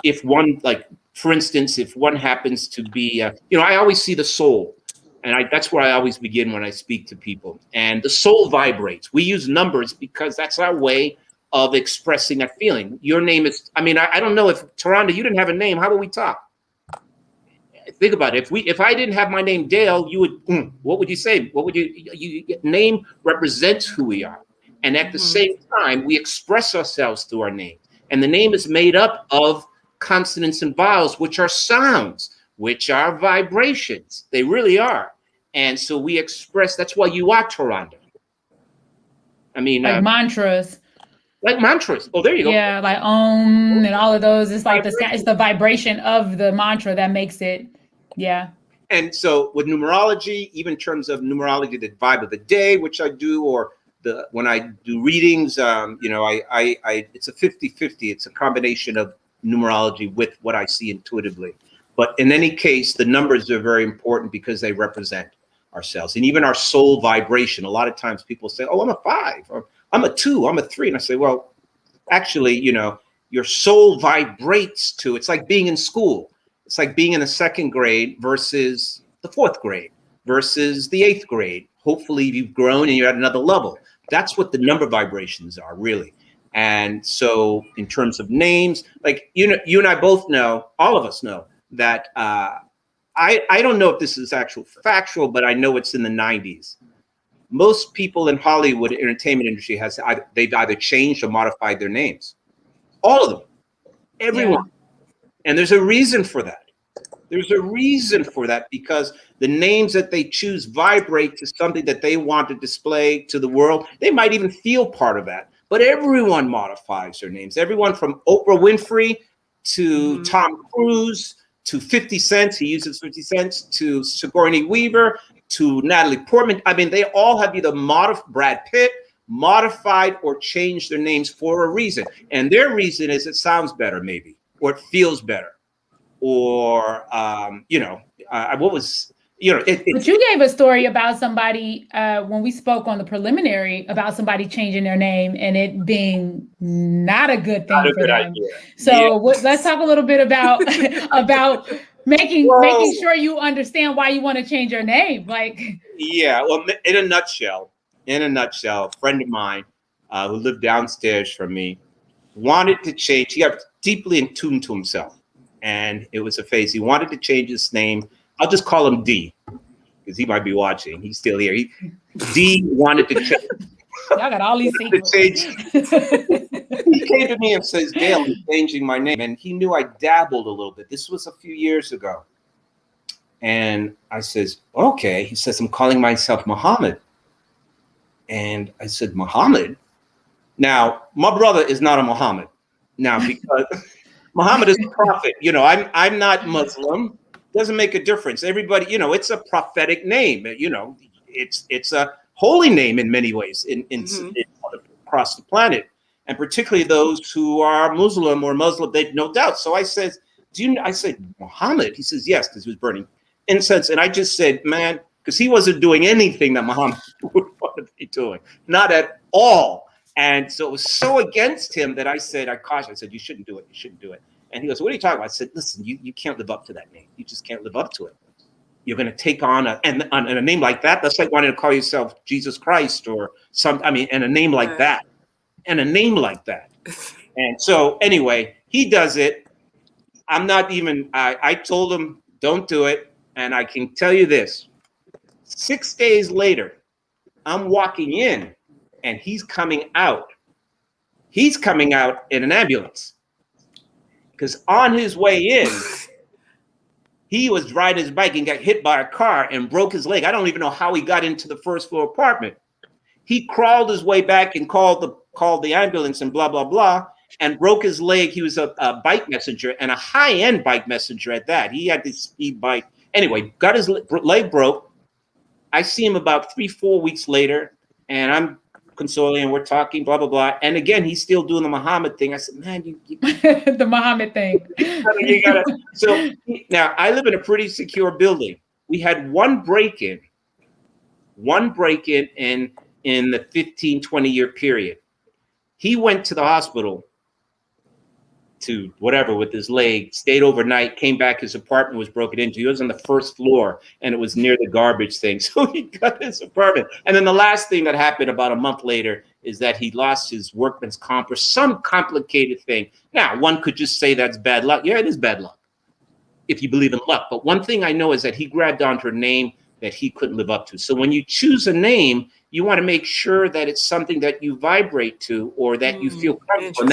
if one, like, for instance, if one happens to be, I always see the soul, and that's where I always begin when I speak to people. And the soul vibrates. We use numbers because that's our way of expressing a feeling. Your name is, I don't know if, TaRhonda, you didn't have a name. How would we talk? Think about it. If I didn't have my name Dale, you would, what would you say? What would you name represents who we are. And at the same time, we express ourselves through our name. And the name is made up of consonants and vowels, which are sounds, which are vibrations. They really are. And so we express, that's why you are TaRhonda. Like mantras. Like mantras. Oh, there you go. Yeah, like and all of those. It's like it's the vibration of the mantra that makes it. Yeah. And so with numerology, even in terms of numerology, the vibe of the day, which I do, or when I do readings, it's a 50-50. It's a combination of numerology with what I see intuitively. But in any case, the numbers are very important because they represent ourselves and even our soul vibration. A lot of times people say, oh, I'm a 5, or I'm a 2, I'm a 3. And I say, well, actually, your soul vibrates to, it's like being in school. It's like being in the 2nd grade versus the 4th grade versus the 8th grade. Hopefully you've grown and you're at another level. That's what the number vibrations are, really. And so in terms of names, like you and I both know, all of us know that I don't know if this is factual, but I know it's in the 90s. Most people in Hollywood entertainment industry they've either changed or modified their names. All of them, everyone. Yeah. And there's a reason for that. There's a reason for that because the names that they choose vibrate to something that they want to display to the world. They might even feel part of that, but everyone modifies their names. Everyone from Oprah Winfrey to Tom Cruise to 50 Cent, he uses 50 cents, to Sigourney Weaver, to Natalie Portman. I mean, they all have either Brad Pitt, modified or changed their names for a reason. And their reason is it sounds better, maybe, or it feels better. Or, what was, But you gave a story about somebody when we spoke on the preliminary about somebody changing their name and it being not a good thing for them. Idea. So let's talk a little bit about making sure you understand why you want to change your name. Well, in a nutshell, a friend of mine who lived downstairs from me wanted to change. He got deeply in tune to himself. And it was a phase. He wanted to change his name. I'll just call him D because he might be watching. He's still here. D wanted to change. Y'all got all these things. He came to me and says, Dale, I'm changing my name. And he knew I dabbled a little bit. This was a few years ago. And I says, okay. He says, I'm calling myself Muhammad. And I said, Muhammad? Now, my brother is not a Muhammad. Now, because Muhammad is a prophet. I'm not Muslim. Doesn't make a difference. Everybody, it's a prophetic name. It's a holy name in many ways across the planet, and particularly those who are Muslim or Muslim. They no doubt. So I said, I said Muhammad. He says yes, because he was burning incense, and I just said, man, because he wasn't doing anything that Muhammad would want to be doing, not at all. And so it was so against him that I said, I cautioned. I said, you shouldn't do it. You shouldn't do it. And he goes, what are you talking about? I said, listen, you can't live up to that name. You just can't live up to it. You're going to take on a name like that. That's like wanting to call yourself Jesus Christ or and a name like that. And a name like that. And so anyway, he does it. I'm not even, I told him, don't do it. And I can tell you this, 6 days later, I'm walking in and he's coming out. He's coming out in an ambulance. Because on his way in, he was riding his bike and got hit by a car and broke his leg. I don't even know how he got into the first floor apartment. He crawled his way back and called the ambulance and blah, blah, blah. and broke his leg. He was a bike messenger, and a high-end bike messenger at that. He had this speed bike. Anyway, got his leg broke. I see him about 3-4 weeks later, and I'm consoling, and we're talking, blah, blah, blah. And again, he's still doing the Muhammad thing. I said, man, you the Muhammad thing. you gotta. So now I live in a pretty secure building. We had one break-in in the 15, 20-year period. He went to the hospital to whatever with his leg, stayed overnight, came back, his apartment was broken into. He was on the first floor and it was near the garbage thing. So he got his apartment. And then the last thing that happened about a month later is that he lost his workman's comp or some complicated thing. Now, one could just say that's bad luck. Yeah, it is bad luck if you believe in luck. But one thing I know is that he grabbed onto a name that he couldn't live up to. So when you choose a name, you want to make sure that it's something that you vibrate to or that you feel comfortable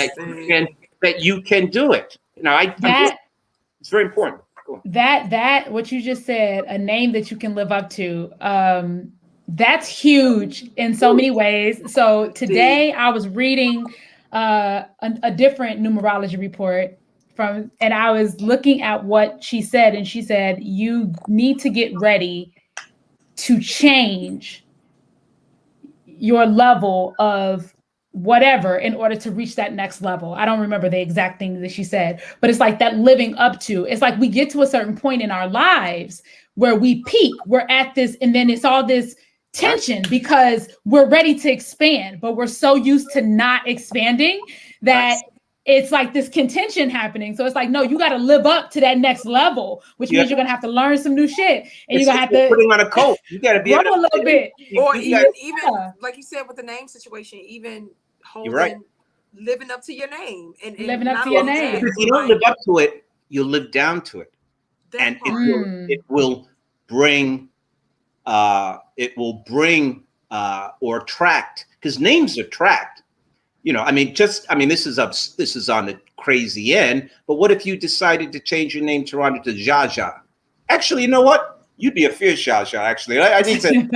and that you can do it. Now, it's very important. Cool. That what you just said, a name that you can live up to, that's huge in so many ways. So today I was reading a different numerology report and I was looking at what she said, and she said, you need to get ready to change your level of whatever in order to reach that next level. I don't remember the exact thing that she said, but it's like that living up to. It's like we get to a certain point in our lives where we peak, we're at this, and then it's all this tension because we're ready to expand, but we're so used to not expanding that it's like this contention happening. So it's like, no, you got to live up to that next level, which means you're going to have to learn some new shit. And you're going to have to putting on a coat. You got to be a little bit. Or even like you said with the name situation, even holding, living up to your name. And living up to your name. If you don't live up to it, you'll live down to it. And it will bring or attract, because names attract. You know, this is on the crazy end, but what if you decided to change your name to Jaja? Actually, you know what? You'd be a fierce Jaja, actually. I need to take.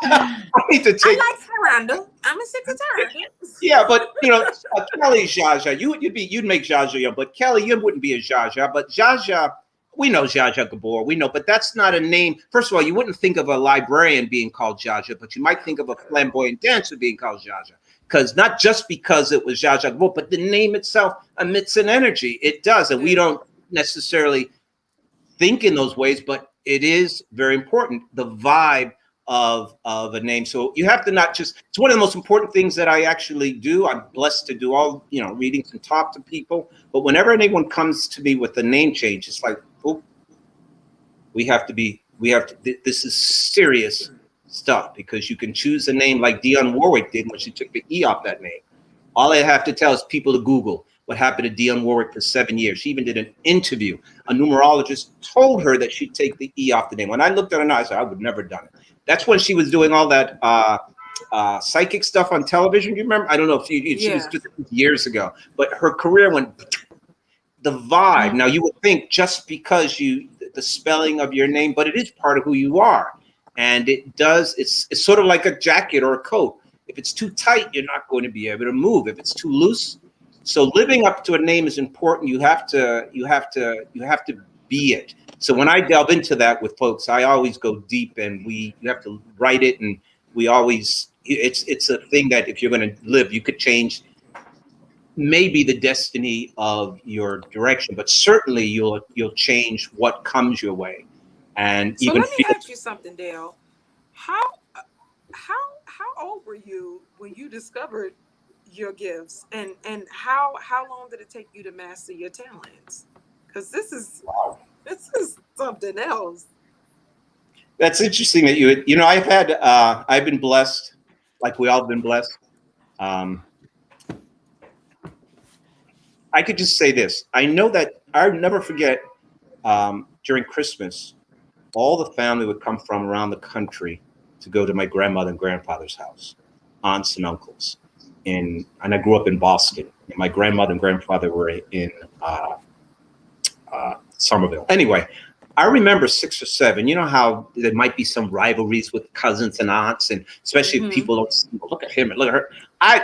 I like TaRhonda. I'm a sick of TaRhonda. Yeah, but Kelly Jaja, you'd make Jaja, but Kelly, you wouldn't be a Jaja. But Jaja, we know Jaja Gabor, we know, but that's not a name. First of all, you wouldn't think of a librarian being called Jaja, but you might think of a flamboyant dancer being called Jaja. Because not just because it was Jaja Gabor, but the name itself emits an energy. It does, and we don't necessarily think in those ways, but it is very important, the vibe of a name. So you have to not just, it's one of the most important things that I actually do. I'm blessed to do all, readings and talk to people. But whenever anyone comes to me with a name change, it's like, oh, this is serious stuff, because you can choose a name like Dionne Warwick did when she took the E off that name. All I have to tell is people to Google what happened to Dionne Warwick for 7 years. She even did an interview. A numerologist told her that she'd take the E off the name. When I looked at her, I said, I would never done it. That's when she was doing all that psychic stuff on television. Do you remember? I don't know if she was just years ago, but her career went, the vibe. Now you would think just because the spelling of your name, but it is part of who you are. And it's sort of like a jacket or a coat. If it's too tight, you're not going to be able to move. If it's too loose. So living up to a name is important. You have to be it. So when I delve into that with folks, I always go deep, and you have to write it. And it's a thing that if you're going to live, you could change maybe the destiny of your direction, but certainly you'll change what comes your way. And so let me ask you something, Dale. How old were you when you discovered your gifts, and how long did it take you to master your talents? Because this is something else. That's interesting that I've been blessed, like we all have been blessed. I could just say this. I know that I'll never forget during Christmas, all the family would come from around the country to go to my grandmother and grandfather's house, aunts and uncles. And I grew up in Boston. My grandmother and grandfather were in Somerville. Anyway, I remember 6 or 7. You know how there might be some rivalries with cousins and aunts, and especially if people don't see, look at him and look at her.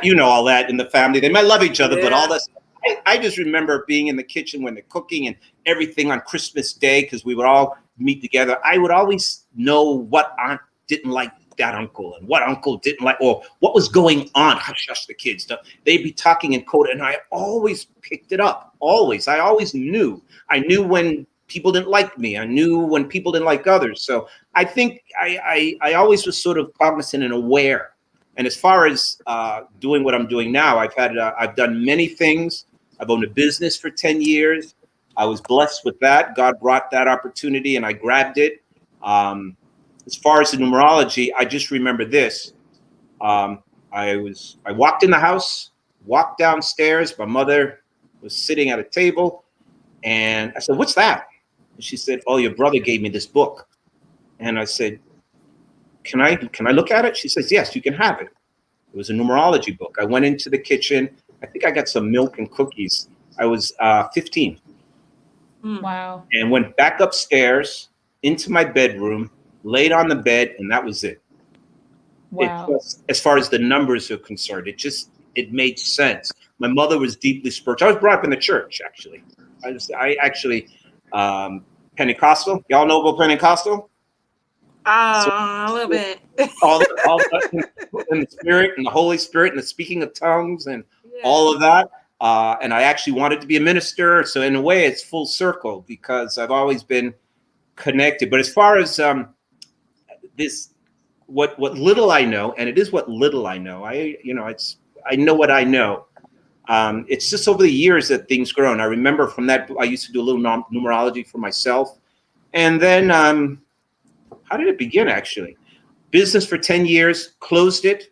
You know all that in the family. They might love each other, but all that stuff. I just remember being in the kitchen when they're cooking and everything on Christmas Day, because we would all meet together. I would always know what aunt didn't like that uncle and what uncle didn't like, or what was going on. Hush, hush, the kids. They'd be talking in code, and I always picked it up. Always. I always knew. I knew when people didn't like me. I knew when people didn't like others. So I think I always was sort of cognizant and aware. And as far as doing what I'm doing now, I've done many things. I've owned a business for 10 years. I was blessed with that. God brought that opportunity and I grabbed it. As far as the numerology, I just remember this. I walked in the house, walked downstairs. My mother was sitting at a table and I said, "What's that?" And she said, "Oh, your brother gave me this book." And I said, Can I look at it? She says, "Yes, you can have it." It was a numerology book. I went into the kitchen. I think I got some milk and cookies. I was 15. Wow. And went back upstairs into my bedroom, laid on the bed, and that was it. Wow. As far as the numbers are concerned, it made sense. My mother was deeply spiritual. I was brought up in the church, actually. I actually, Pentecostal. Y'all know about Pentecostal? A little bit. all in the Spirit and the Holy Spirit and the speaking of tongues and all of that. And I actually wanted to be a minister. So in a way, it's full circle because I've always been connected. But as far as what little I know, and it is what little I know, I know what I know. It's just over the years that things grow. And I remember from that, I used to do a little numerology for myself. And then, how did it begin, actually? Business for 10 years, closed it.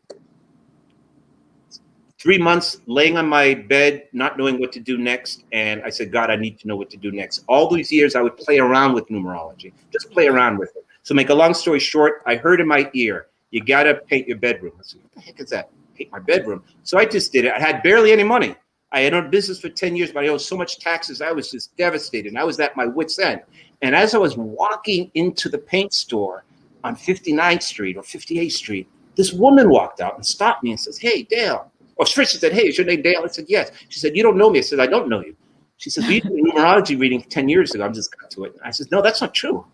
3 months laying on my bed, not knowing what to do next. And I said, "God, I need to know what to do next." All these years, I would play around with numerology, just play around with it. So make a long story short, I heard in my ear, "You got to paint your bedroom." I said, "What the heck is that? Paint my bedroom?" So I just did it. I had barely any money. I had owned business for 10 years, but I owed so much taxes. I was just devastated. And I was at my wit's end. And as I was walking into the paint store on 59th Street or 58th Street, this woman walked out and stopped me and says, "Hey, Dale." Or first she said, "Hey, is your name Dale?" I said, "Yes." She said, "You don't know me." I said, "I don't know you." She said, "We did a numerology reading 10 years ago. I'm just got to it." I said, "No, that's not true.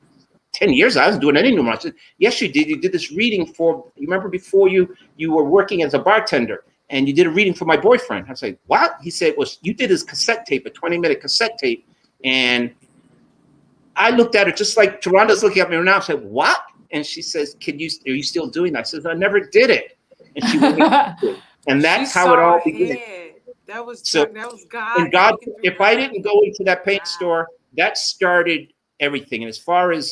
10 years, I wasn't doing any numerology." I said, "Yes, you did. You did this reading you remember before you were working as a bartender and you did a reading for my boyfriend." I said, "What?" He said, "Well, you did his cassette tape, a 20-minute cassette tape." And I looked at her just like TaRhonda's looking at me right now. I said, "What?" And she says, "Are you still doing that?" I said, "I never did it." And she went and that's how it all began. That was God. And God, if I didn't go into that paint store, that started everything. And as far as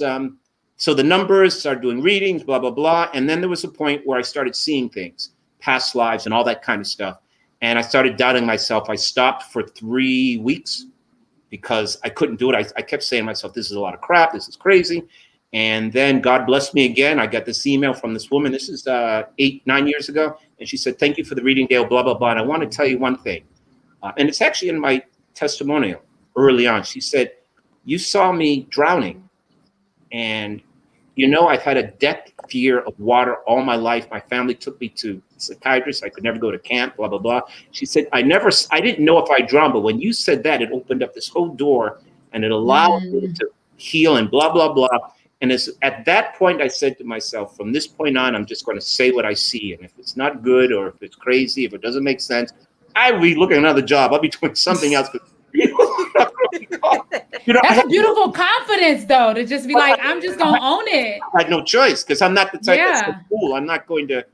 so the numbers, started doing readings, blah, blah, blah. And then there was a point where I started seeing things, past lives and all that kind of stuff. And I started doubting myself. I stopped for 3 weeks because I couldn't do it. I kept saying to myself, "This is a lot of crap. This is crazy." And then God blessed me again. I got this email from this woman. This is 9 years ago. And she said, "Thank you for the reading, Dale, blah, blah, blah. And I want to tell you one thing." And it's actually in my testimonial early on. She said, "You saw me drowning. And, I've had a depth fear of water all my life. My family took me to psychiatrists. I could never go to camp, blah, blah, blah." She said, I didn't know if I drowned, but when you said that, it opened up this whole door and it allowed me to heal and blah, blah, blah. And at that point, I said to myself, from this point on, I'm just going to say what I see. And if it's not good or if it's crazy, if it doesn't make sense, I'll be looking at another job. I'll be doing something else. That's a beautiful confidence, though, to just be like, "I'm just going to own it." I had no choice because I'm not the type that's so cool. I'm not going to,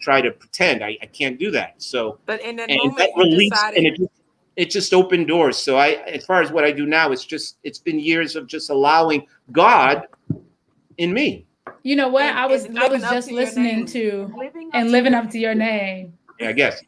try to pretend. I can't do that. So, but in that moment, that release, and it just opened doors. So as far as what I do now, it's been years of just allowing God in me. You know what? I was just listening to Living Up to Your Name. Yeah, I guess.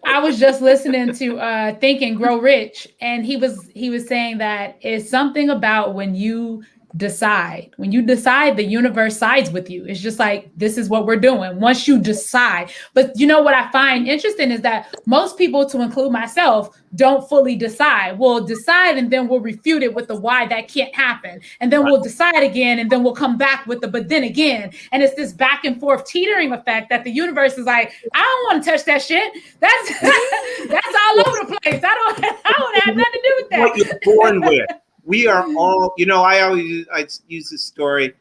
I was just listening to Think and Grow Rich, and he was saying that it's something about when you decide. When you decide, the universe sides with you. It's just like, this is what we're doing once you decide. But you know what I find interesting is that most people, to include myself, don't fully decide. We'll decide and then we'll refute it with the why that can't happen. And then we'll decide again and then we'll come back with the but then again. And it's this back and forth teetering effect that the universe is like, I don't want to touch that shit. That's that's all over the place. I don't have nothing to do with that. What you're born with. We are all, I use this story.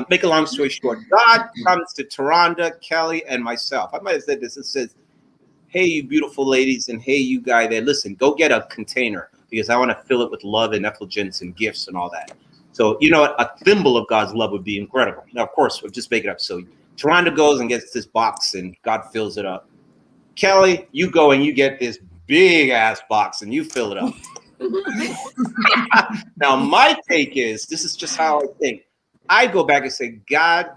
Make a long story short, God comes to TaRhonda, Kelly, and myself. I might have said this. It says, hey, you beautiful ladies, and hey, you guy there, listen, go get a container because I want to fill it with love and effulgence and gifts and all that. So, a thimble of God's love would be incredible. Now, of course, we'll just make it up. So TaRhonda goes and gets this box and God fills it up. Kelly, you go and you get this big ass box and you fill it up. Now, my take is, this is just how I think. I go back and say, God,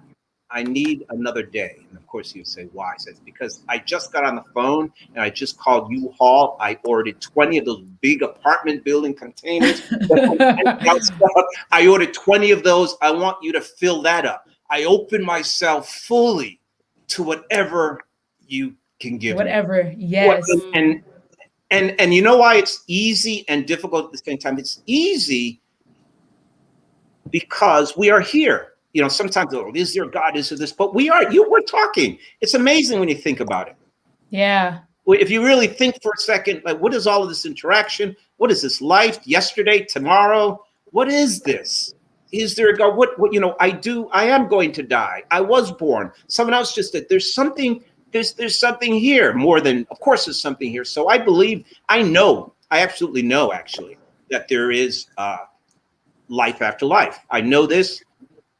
I need another day. And of course, he would say, why? I said, because I just got on the phone and I just called U-Haul. I ordered 20 of those big apartment building containers. I ordered 20 of those. I want you to fill that up. I open myself fully to whatever you can give whatever me. Yes. And you know why it's easy and difficult at the same time? It's easy because we are here. Sometimes, is there God? Is there this? But we're talking. It's amazing when you think about it. Yeah. If you really think for a second, like, what is all of this interaction? What is this life? Yesterday, tomorrow? What is this? Is there a God? What I am going to die. I was born. Someone else just said, there's something here more than, of course, there's something here. So I absolutely know, actually, that there is life after life. I know this.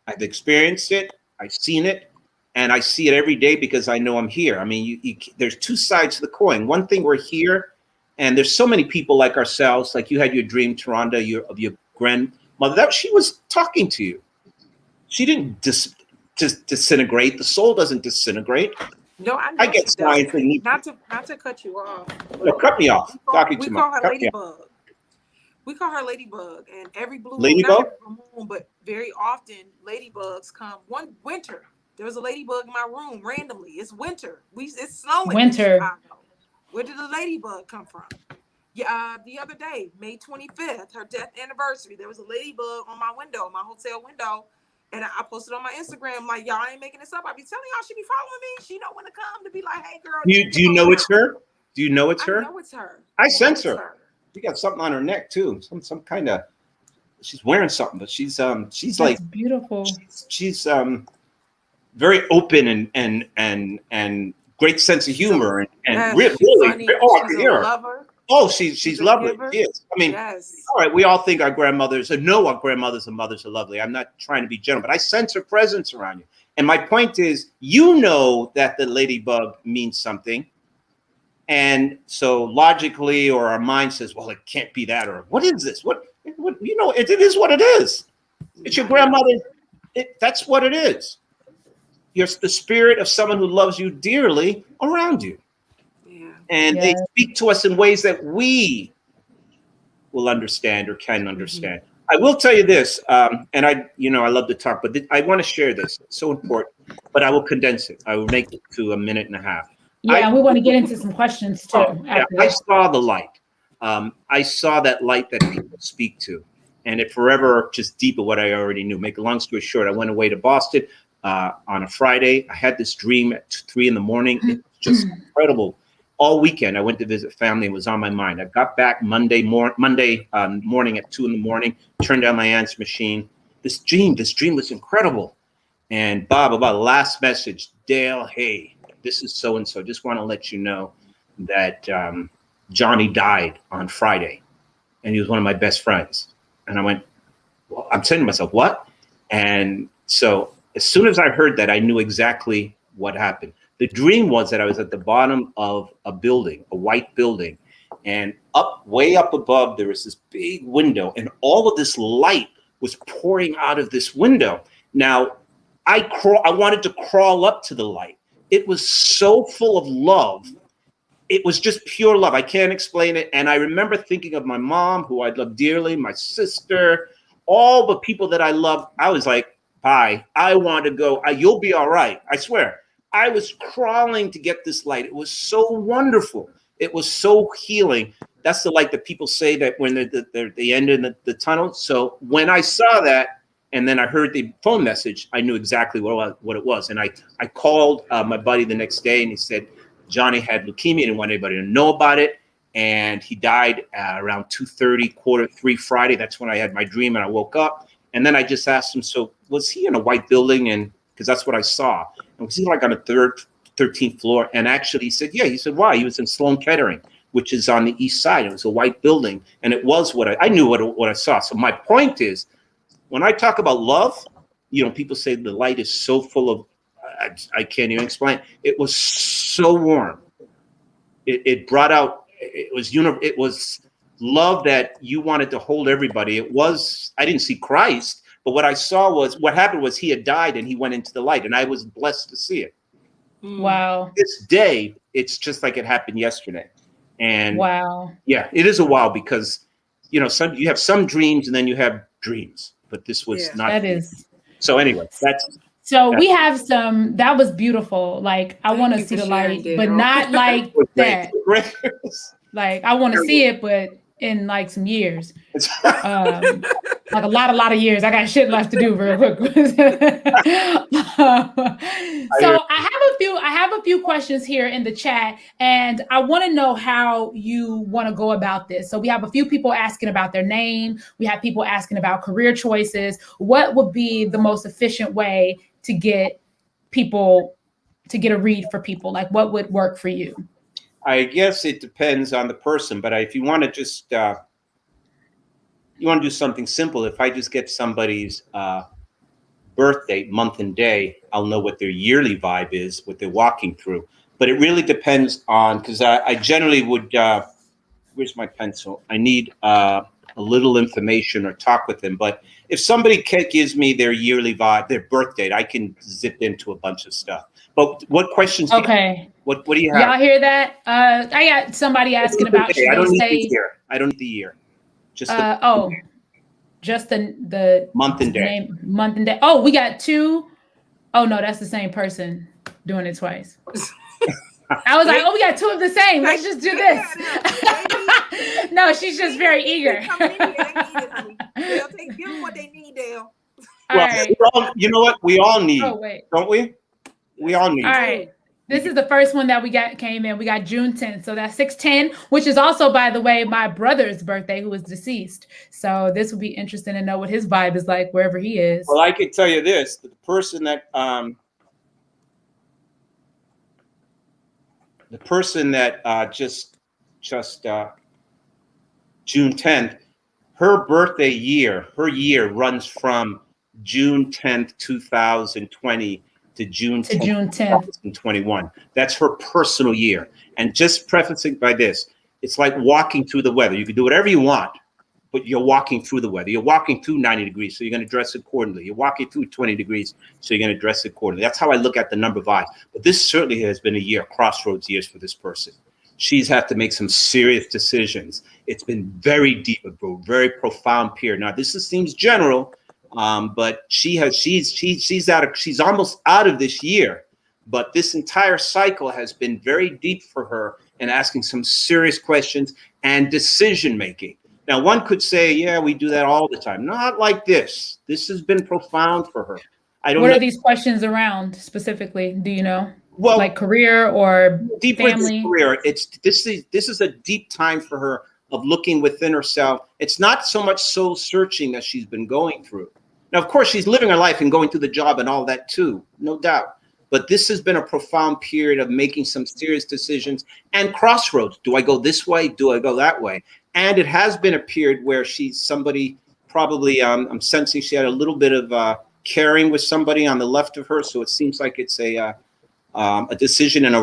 I've experienced it. I've seen it. And I see it every day because I know I'm here. I mean, there's two sides to the coin. One thing, we're here, and there's so many people like ourselves. Like you had your dream, TaRhonda, of your grandmother. That she was talking to you. She didn't disintegrate. The soul doesn't disintegrate. No, I get signs. Not to cut you off. No, cut me off. Talking too much. We call her Ladybug. We call her Ladybug, and every blue moon, but very often ladybugs come. One winter, there was a ladybug in my room randomly. It's winter. It's snowing. Winter. In Chicago. Where did the ladybug come from? Yeah, the other day, May 25th, her death anniversary, there was a ladybug on my window, my hotel window. And I posted on my Instagram, like, y'all ain't making this up. I be telling y'all, she be following me. She know when to come to be like, hey, girl. Do you know it's her? Do you know it's her? I know it's her. I sense her. She got something on her neck too. Some kind of. She's wearing something, but she's That's like beautiful. She's very open and great sense of humor and really. Funny. She's a lover. Oh, she's lovely. She is. I mean, yes. All right, we all think our grandmothers, or know our grandmothers and mothers are lovely. I'm not trying to be general, but I sense her presence around you. And my point is, that the ladybug means something. And so logically, or our mind says, well, it can't be that, or what is this? What it is what it is. It's your grandmother. That's what it is. You're the spirit of someone who loves you dearly around you. And they speak to us in ways that we will understand or can understand. Mm-hmm. I will tell you this, and I love to talk, but I want to share this. It's so important, but I will condense it. I will make it to a minute and a half. Yeah, we want to get into some questions too. I saw the light. I saw that light that people speak to, and it forever just deepened what I already knew. Make a long story short, I went away to Boston on a Friday. I had this dream at 3 a.m. It was just incredible. All weekend, I went to visit family. It was on my mind. I got back Monday morning at 2 a.m, turned on my answer machine. This dream was incredible. And Bob, about the last message, Dale, hey, this is so-and-so. Just want to let you know that Johnny died on Friday. And he was one of my best friends. And I went, well, I'm saying to myself, what? And so as soon as I heard that, I knew exactly what happened. The dream was that I was at the bottom of a building, a white building, and way up above, there was this big window, and all of this light was pouring out of this window. Now, I wanted to crawl up to the light. It was so full of love. It was just pure love. I can't explain it. And I remember thinking of my mom, who I love dearly, my sister, all the people that I love, I was like, bye. I want to go. You'll be all right. I swear. I was crawling to get this light. It was so wonderful. It was so healing. That's the light that people say that when they're at the end of the tunnel. So when I saw that, and then I heard the phone message, I knew exactly what it was. And I called my buddy the next day, and he said Johnny had leukemia and didn't want anybody to know about it. And he died around 2:30, 2:45 Friday. That's when I had my dream, and I woke up. And then I just asked him, so was he in a white building? And because that's what I saw. And was he like on the 13th floor? And actually he said, yeah. He said, why? He was in Sloan Kettering, which is on the east side. It was a white building. And it was what I knew what I saw. So my point is, when I talk about love, people say the light is so full of, I can't even explain. It was so warm. It brought out, it was love that you wanted to hold everybody. I didn't see Christ, but what happened was he had died and he went into the light, and I was blessed to see it. Wow. This day, it's just like it happened yesterday. And wow. Yeah, it is a wow, because, you have some dreams and then you have dreams, but this was not. That is. So anyway, we have some, that was beautiful. Like, I want to see the light, but not like that. Like, I want to see it, but in like some years, like a lot of years. I got shit left to do real quick. So I have a few questions here in the chat, and I want to know how you want to go about this. So we have a few people asking about their name. We have people asking about career choices. What would be the most efficient way to get a read for people? Like, what would work for you? I guess it depends on the person, but if you want to just you want to do something simple, if I just get somebody's birthday, month and day, I'll know what their yearly vibe is, what they're walking through. But it really depends on, because I generally would, where's my pencil? I need a little information or talk with them. But if somebody gives me their yearly vibe, their birth date, I can zip into a bunch of stuff. But what questions? Okay. What do you have? Y'all hear that? I got somebody asking about. I don't need the year. I don't need the year. Just just the month and day. Name, month and day. Oh, we got two. Oh no, that's the same person doing it twice. I was like, oh, we got two of the same. Let's just do this. No, she's just very eager. Give them what they need, Dale. All right. You know what? We all need. Oh wait. Don't we? We all need. All right. This is the first one that came in. We got June 10th. So that's 6/10, which is also, by the way, my brother's birthday, who is deceased. So this would be interesting to know what his vibe is like wherever he is. Well, I could tell you this: the person that just June 10th, her year runs from June 10th, 2020 to June 10th, 2021. That's her personal year. And just prefacing by this, it's like walking through the weather. You can do whatever you want, but you're walking through the weather. You're walking through 90 degrees, so you're going to dress accordingly. You're walking through 20 degrees, so you're going to dress accordingly. That's how I look at the number of eyes. But this certainly has been a year, crossroads years for this person. She's had to make some serious decisions. It's been very deep, a very profound period. Now, seems general, but she's almost out of this year. But this entire cycle has been very deep for her and asking some serious questions and decision making. Now, one could say, yeah, we do that all the time. Not like this. This has been profound for her. What are these questions around specifically? Do you know? Well, like career or family? Career. This is a deep time for her of looking within herself. It's not so much soul searching that she's been going through. Now, of course, she's living her life and going through the job and all that too, no doubt. But this has been a profound period of making some serious decisions and crossroads. Do I go this way? Do I go that way? And it has been a period where she's somebody probably, I'm sensing she had a little bit of caring with somebody on the left of her. So it seems like it's a decision in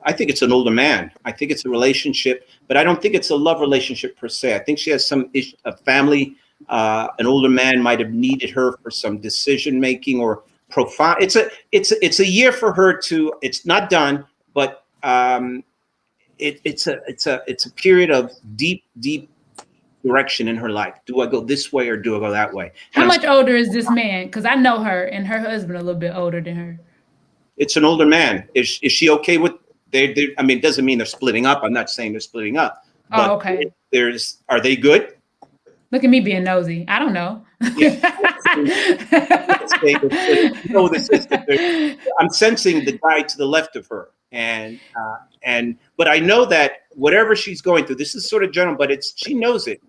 I think it's an older man. I think it's a relationship, but I don't think it's a love relationship per se. I think she has a family. An older man might have needed her for some decision making or profound. It's a year for her to. It's not done, but it's a period of deep direction in her life. Do I go this way or do I go that way? How much older is this man? Because I know her and her husband a little bit older than her. It's an older man. Is she okay with? I mean, it doesn't mean they're splitting up. I'm not saying they're splitting up. But okay. Are they good? Look at me being nosy. I don't know. Yeah. I'm sensing the guy to the left of her, but I know that whatever she's going through, this is sort of general, but she knows it.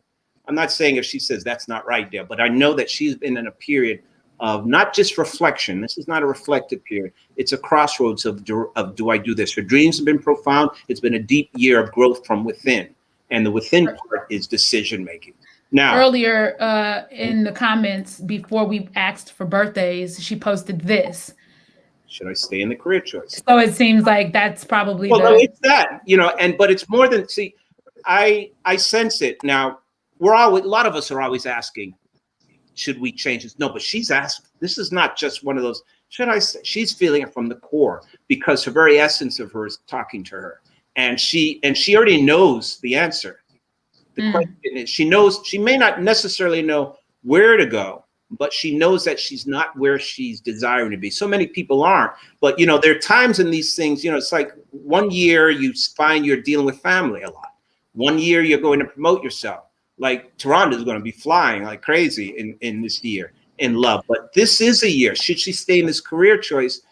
I'm not saying if she says that's not right, Dale, but I know that she's been in a period of not just reflection. This is not a reflective period. It's a crossroads of do I do this? Her dreams have been profound. It's been a deep year of growth from within, and the within part is decision making. Now, earlier in the comments before we asked for birthdays, she posted this. Should I stay in the career choice? So it seems like that's probably it's that, but it's more than, see, I sense it. Now, a lot of us are always asking, should we change this? No, but she's asked, this is not just one of those, she's feeling it from the core because her very essence of her is talking to her. And she already knows the answer. The question is, she may not necessarily know where to go, but she knows that she's not where she's desiring to be. So many people aren't, but there are times in these things, it's like 1 year you find you're dealing with family a lot. 1 year you're going to promote yourself. Like TaRhonda is going to be flying like crazy in this year in love. But this is a year. Should she stay in this career choice?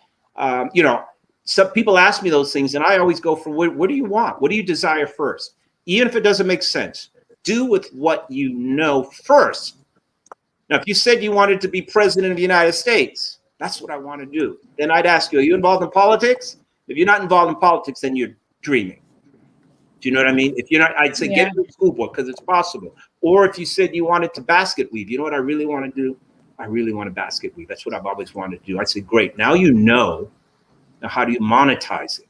Some people ask me those things, and I always go for what do you want? What do you desire first? Even if it doesn't make sense, do with what you know first. Now, if you said you wanted to be president of the United States, that's what I want to do. Then I'd ask you, are you involved in politics? If you're not involved in politics, then you're dreaming. Do you know what I mean? If you're not, I'd say get into the school board because it's possible. Or if you said you wanted to basket weave, you know what I really want to do? I really want to basket weave. That's what I've always wanted to do. I'd say, great. Now you know. Now, how do you monetize it?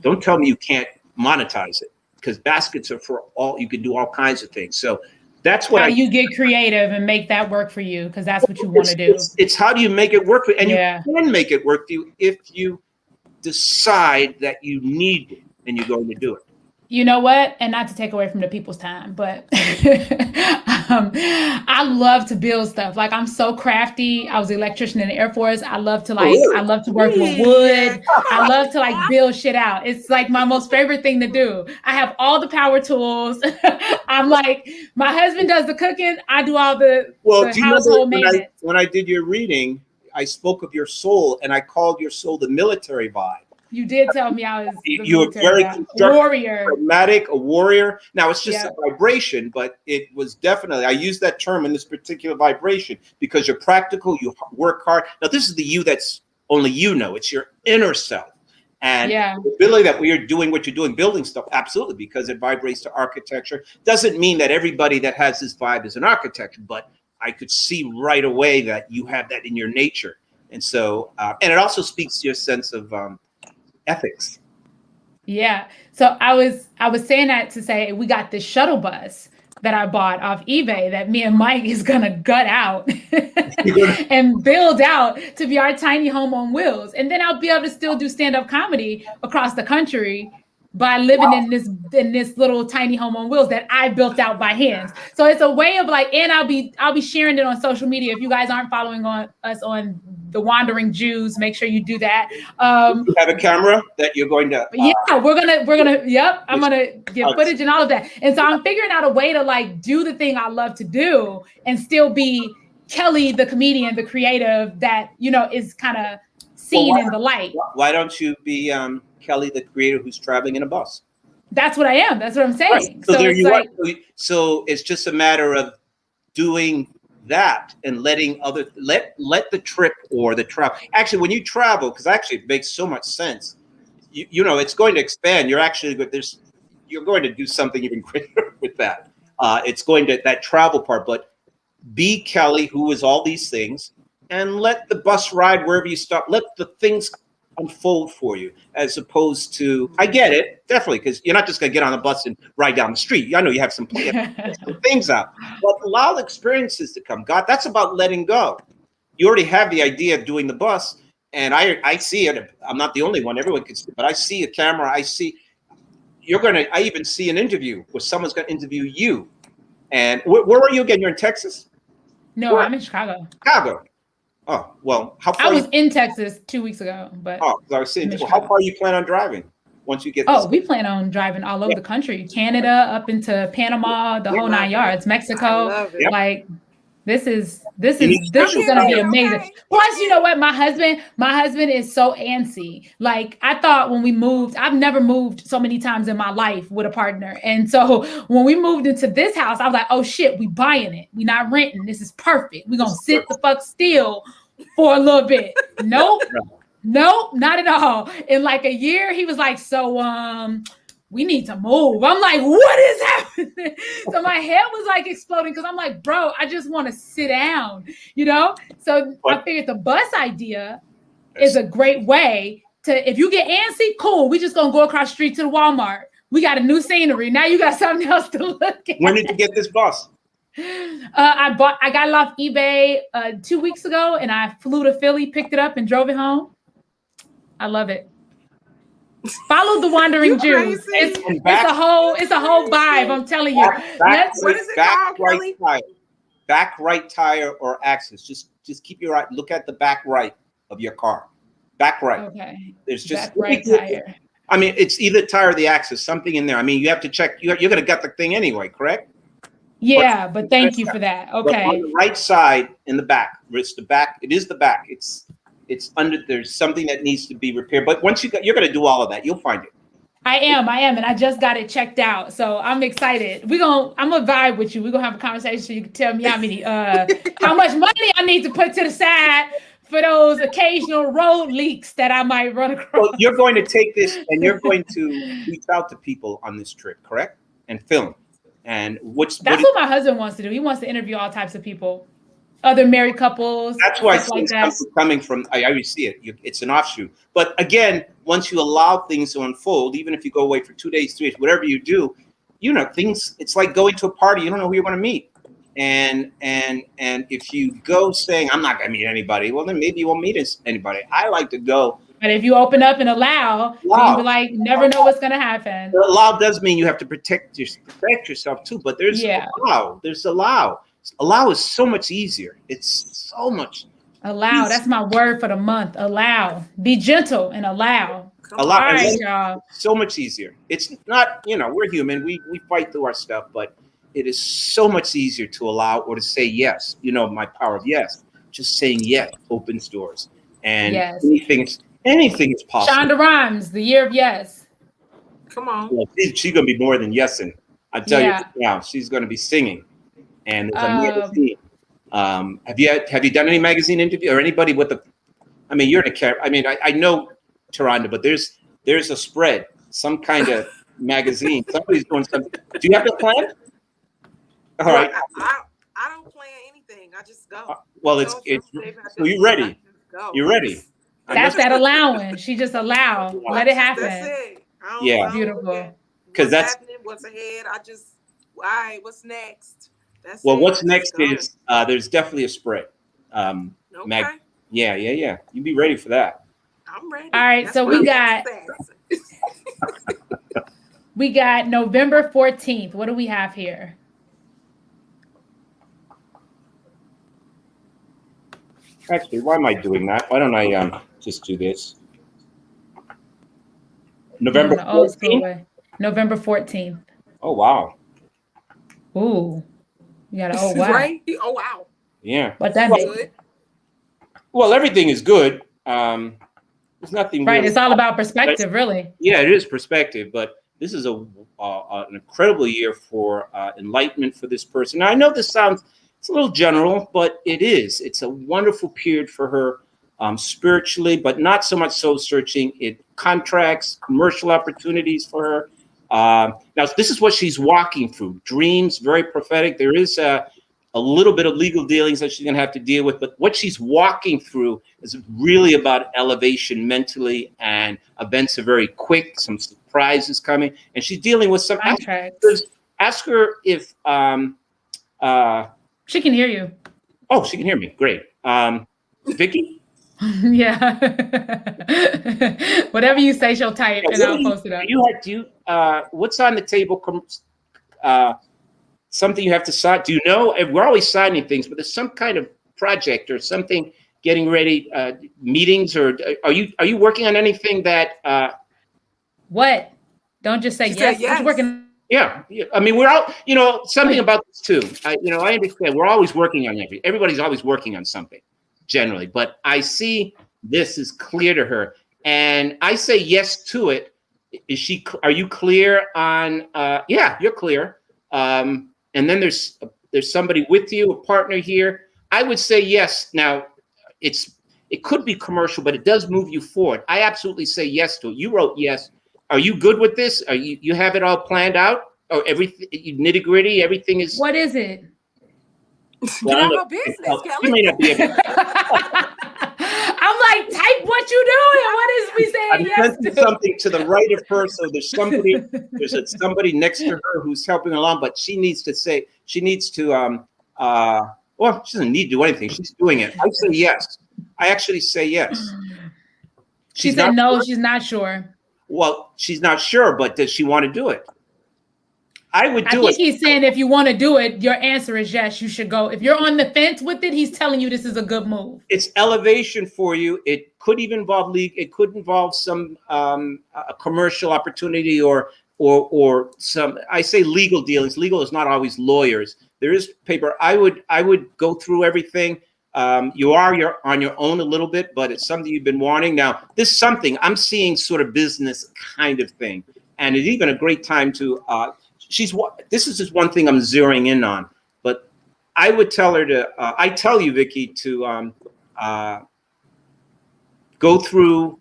Don't tell me you can't monetize it because baskets are for all, you can do all kinds of things. So that's what you get creative and make that work for you because that's what you want to do. It's how do you make it work for you? And you can make it work for you if you decide that you need it and you're going to do it. You know what? And not to take away from the people's time, but I love to build stuff. Like I'm so crafty. I was an electrician in the Air Force. I love to I love to work with wood. I love to build shit out. It's like my most favorite thing to do. I have all the power tools. I'm like, my husband does the cooking. I do all the household maintenance. When I did your reading, I spoke of your soul and I called your soul the military vibe. You did tell me I was you're very warrior, pragmatic, a warrior. Now it's just a vibration, but it was definitely, I use that term in this particular vibration because you're practical, you work hard. Now this is the you that's only you know, it's your inner self. And the ability that we are doing what you're doing, building stuff, absolutely, because it vibrates to architecture. Doesn't mean that everybody that has this vibe is an architect, but I could see right away that you have that in your nature. And so, and it also speaks to your sense of ethics. Yeah. So I was saying that to say we got this shuttle bus that I bought off eBay that me and Mike is gonna gut out and build out to be our tiny home on wheels. And then I'll be able to still do stand-up comedy across the country by living in this little tiny home on wheels that I built out by hands. So it's a way of and I'll be sharing it on social media. If you guys aren't following us on The Wandering Jews, make sure you do that. You have a camera that you're going to we're gonna I'm gonna get footage and all of that. And so I'm figuring out a way to do the thing I love to do and still be Kelly the comedian, the creative that is kind of seen in the light. Why don't you be Kelly the creator who's traveling in a bus? That's what I am. That's what I'm saying. Right. So there you are. So it's just a matter of doing that and letting let the trip or the travel. Actually, when you travel, because actually it makes so much sense. You know, it's going to expand. You're going to do something even greater with that. It's going to that travel part, but be Kelly, who is all these things, and let the bus ride wherever you stop. Let the things unfold for you, as opposed to, I get it, definitely, because you're not just going to get on the bus and ride down the street. I know you have some things out, but allow the experiences to come. God, that's about letting go. You already have the idea of doing the bus, and I see it. I'm not the only one. Everyone can see, but I see a camera. I even see an interview where someone's going to interview you. And where are you again? You're in Texas? No, I'm in Chicago. Chicago. Oh, well, how far? I was in Texas 2 weeks ago, but I was saying, well, how far you plan on driving once you get this? We plan on driving all over the country, Canada, up into Panama, the whole 9 yards, Mexico. Like this is going to be amazing. Okay. Plus, you know what? My husband is so antsy. Like I thought when we moved, I've never moved so many times in my life with a partner. And so when we moved into this house, I was like, oh shit, we buying it. We not renting. This is perfect. We're going to sit the fuck still for a little bit. Nope. Nope, not at all. In like a year, he was like, so we need to move. I'm like, what is happening? So my head was like exploding because I'm like, bro, I just want to sit down, you know? So I figured the bus idea is a great way to, if you get antsy, cool. We just gonna go across the street to the Walmart. We got a new scenery. Now you got something else to look at. When did you get this bus? I got it off eBay 2 weeks ago, and I flew to Philly, picked it up, and drove it home. I love it. Follow the Wandering Jews. It's a whole vibe. I'm telling you. What is it called, Kelly? Back right tire or axis. Just keep your eye. Look at the back right of your car. Back right. Okay. There's just back right tire. I mean, it's either tire or the axis. Something in there. I mean, you have to check. You're gonna get the thing anyway, correct? Yeah, but thank you for that. Okay. On the right side in the back. It's the back. It is the back. It's under, there's something that needs to be repaired. But once you're going to do all of that, you'll find it. I am. And I just got it checked out. So I'm excited. I'm going to vibe with you. We're going to have a conversation so you can tell me how much money I need to put to the side for those occasional road leaks that I might run across. Well, you're going to take this and you're going to reach out to people on this trip, correct? And film. And that's what my husband wants to do. He wants to interview all types of people. Other married couples. That's why it's coming from. I already see it. It's an offshoot. But again, once you allow things to unfold, even if you go away for 2 days, 3 days, whatever you do, you know things. It's like going to a party. You don't know who you're going to meet. And if you go saying I'm not going to meet anybody, well then maybe you won't meet anybody. I like to go. But if you open up and allow, then you like never know what's going to happen. Allow does mean you have to protect yourself too. But there's allow. There's allow. Allow is so much easier. It's so much. Allow. That's my word for the month. Allow. Be gentle and allow. Allow. All right, y'all. So much easier. It's not, we're human. We fight through our stuff, but it is so much easier to allow or to say yes. My power of yes. Just saying yes opens doors. And anything is possible. Shonda Rhimes, the year of yes. Come on. Well, she's going to be more than yesing. I tell you now, she's going to be singing. And there's a magazine. Have you done any magazine interview or anybody with the? I mean, you're in a character. I mean, I know TaRhonda, but there's a spread, some kind of magazine. Somebody's doing something. Do you have a plan? All right. I don't plan anything. I just go. Well, it's so you're ready. You're ready. That's that allowing. She just allow. Let it happen. That's it. Yeah. Beautiful. Because that's happening. What's ahead? All right. What's next? What's next is there's definitely a spread. Okay. Yeah. You be ready for that. I'm ready. All right, so we got November 14th. What do we have here? Actually, why am I doing that? Why don't I just do this? November 14th? November 14th. Oh, wow. Ooh. You got to, wow. Right? Oh, wow. Yeah. What that means? Well, everything is good. There's nothing. Right. Really, it's all about perspective, really. Yeah, it is perspective. But this is an incredible year for enlightenment for this person. Now, I know this sounds, it's a little general, but it is. It's a wonderful period for her spiritually, but not so much soul searching. It contracts, commercial opportunities for her. Now, this is what she's walking through. Dreams, very prophetic. There is a little bit of legal dealings that she's going to have to deal with. But what she's walking through is really about elevation mentally, and events are very quick. Some surprises coming. And she's dealing with some contracts. Ask her if... she can hear you. Oh, she can hear me. Great. Vicky? Yeah. Whatever you say, she'll type and I'll post it up. What's on the table something you have to sign? Do you know? We're always signing things, but there's some kind of project or something getting ready, meetings, or are you working on anything that? What? Don't just say She said yes. What you yes. working? Yeah, I mean, we're out. Something about this too. I understand we're always working on everything. Everybody's always working on something, generally. But I see this is clear to her, and I say yes to it. Are you clear on? Yeah, you're clear. And then there's somebody with you, a partner here. I would say yes. Now, it could be commercial, but it does move you forward. I absolutely say yes to it. You wrote yes. Are you good with this? Are you have it all planned out? Or everything nitty gritty? Everything is. What is it? Get out her business, You Kelly. may not be able. I'm like, type what you doing. What is we saying I'm yes sensing to? something to the right of her. So there's somebody next to her who's helping along, but she needs to. Well, she doesn't need to do anything. She's doing it. I say yes. I actually say yes. She said no. She's not sure. Well, she's not sure, but does she want to do it? I would do it. I think he's saying if you want to do it, your answer is yes, you should go. If you're on the fence with it, he's telling you this is a good move. It's elevation for you. It could even involve it could involve some a commercial opportunity or some. I say legal dealings. Legal is not always lawyers. There is paper. I would go through everything. You're on your own a little bit, but it's something you've been wanting. Now, this is something I'm seeing sort of business kind of thing, and it's even a great time to. This is just one thing I'm zeroing in on, but I would tell her to. I tell you, Vicky, to go through.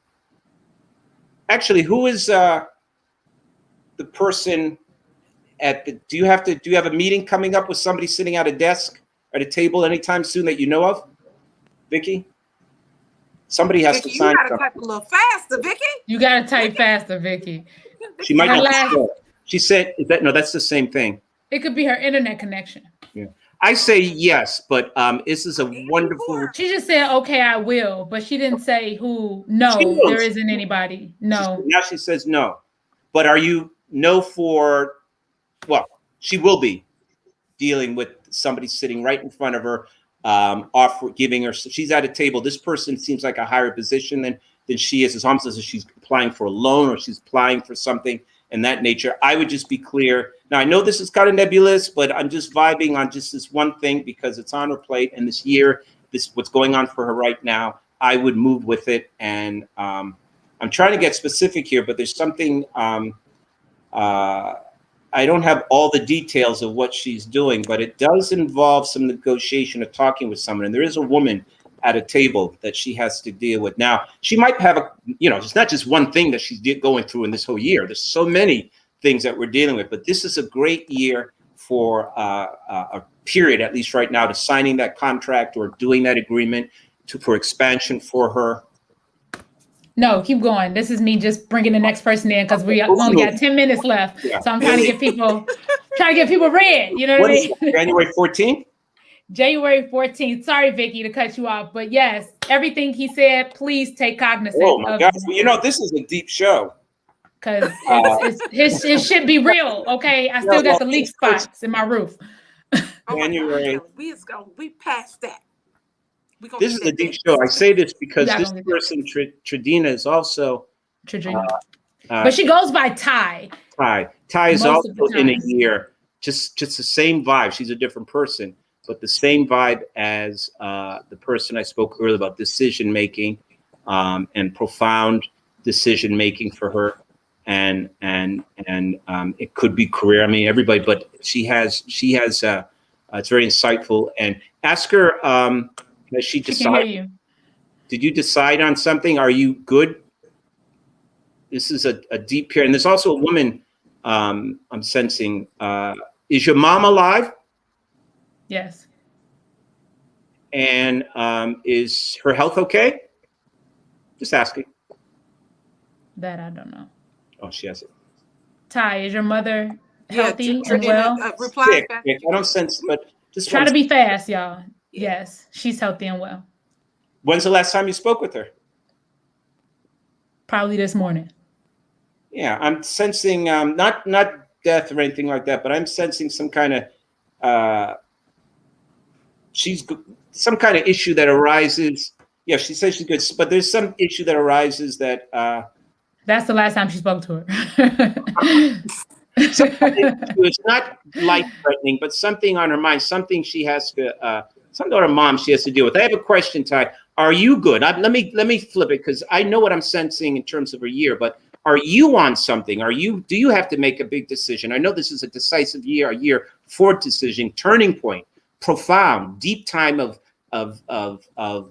Actually, who is the person at the? Do you have a meeting coming up with somebody sitting at a desk? At a table anytime soon that you know of, Vicky? Somebody has to sign. You gotta type a little faster, Vicky. You gotta type faster, Vicky. She might not be sure. She said that no, that's the same thing. It could be her internet connection. Yeah, I say yes, but this is a wonderful. She just said, "Okay, I will," but she didn't say who. No, there isn't anybody. No. Now she says no, but are you no for? Well, she will be dealing with somebody sitting right in front of her, giving her. She's at a table. This person seems like a higher position than she is. It's almost as if she's applying for a loan or she's applying for something in that nature. I would just be clear. Now I know this is kind of nebulous, but I'm just vibing on just this one thing because it's on her plate, and this year, what's going on for her right now. I would move with it, and I'm trying to get specific here, but there's something. I don't have all the details of what she's doing, but it does involve some negotiation of talking with someone. And there is a woman at a table that she has to deal with. Now, she might have it's not just one thing that she's going through in this whole year. There's so many things that we're dealing with, but this is a great year for a period, at least right now, to signing that contract or doing that agreement for expansion for her. No, keep going. This is me just bringing the next person in because we only got 10 minutes left. Yeah. So I'm trying to get people read. You know what I mean? January 14th? January 14th. Sorry, Vicky, to cut you off. But yes, everything he said, please take cognizance. Oh, my God. This is a deep show. Because it should be real, okay? I still got the leak spots in my roof. January. We passed that. This is a deep show. I say this because this person, TaRhonda, is also. But she goes by Ty. Ty is also in a year. Just the same vibe. She's a different person, but the same vibe as the person I spoke earlier about decision making, and profound decision making for her, and it could be career. I mean, everybody, but she has. It's very insightful. And ask her. Has she decided? Did you decide on something? Are you good? This is a deep period. And there's also a woman I'm sensing. Is your mom alive? Yes. And is her health okay? Just asking. That I don't know. Oh, she has it. Ty, is your mother healthy and well? Reply back. I don't sense, but just try to be fast, y'all. Yes, she's healthy and well. When's the last time you spoke with her? Probably this morning. Yeah, I'm sensing not death or anything like that, but I'm sensing some kind of she's some kind of issue that arises. Yeah, she says she's good, but there's some issue that arises that. That's the last time she spoke to her. It's not life-threatening, but something on her mind, something she has to, something on her mom she has to deal with. I have a question, Ty. Are you good? Let me flip it, because I know what I'm sensing in terms of a year, but are you on something? Do you have to make a big decision? I know this is a decisive year, a year for decision, turning point, profound, deep time of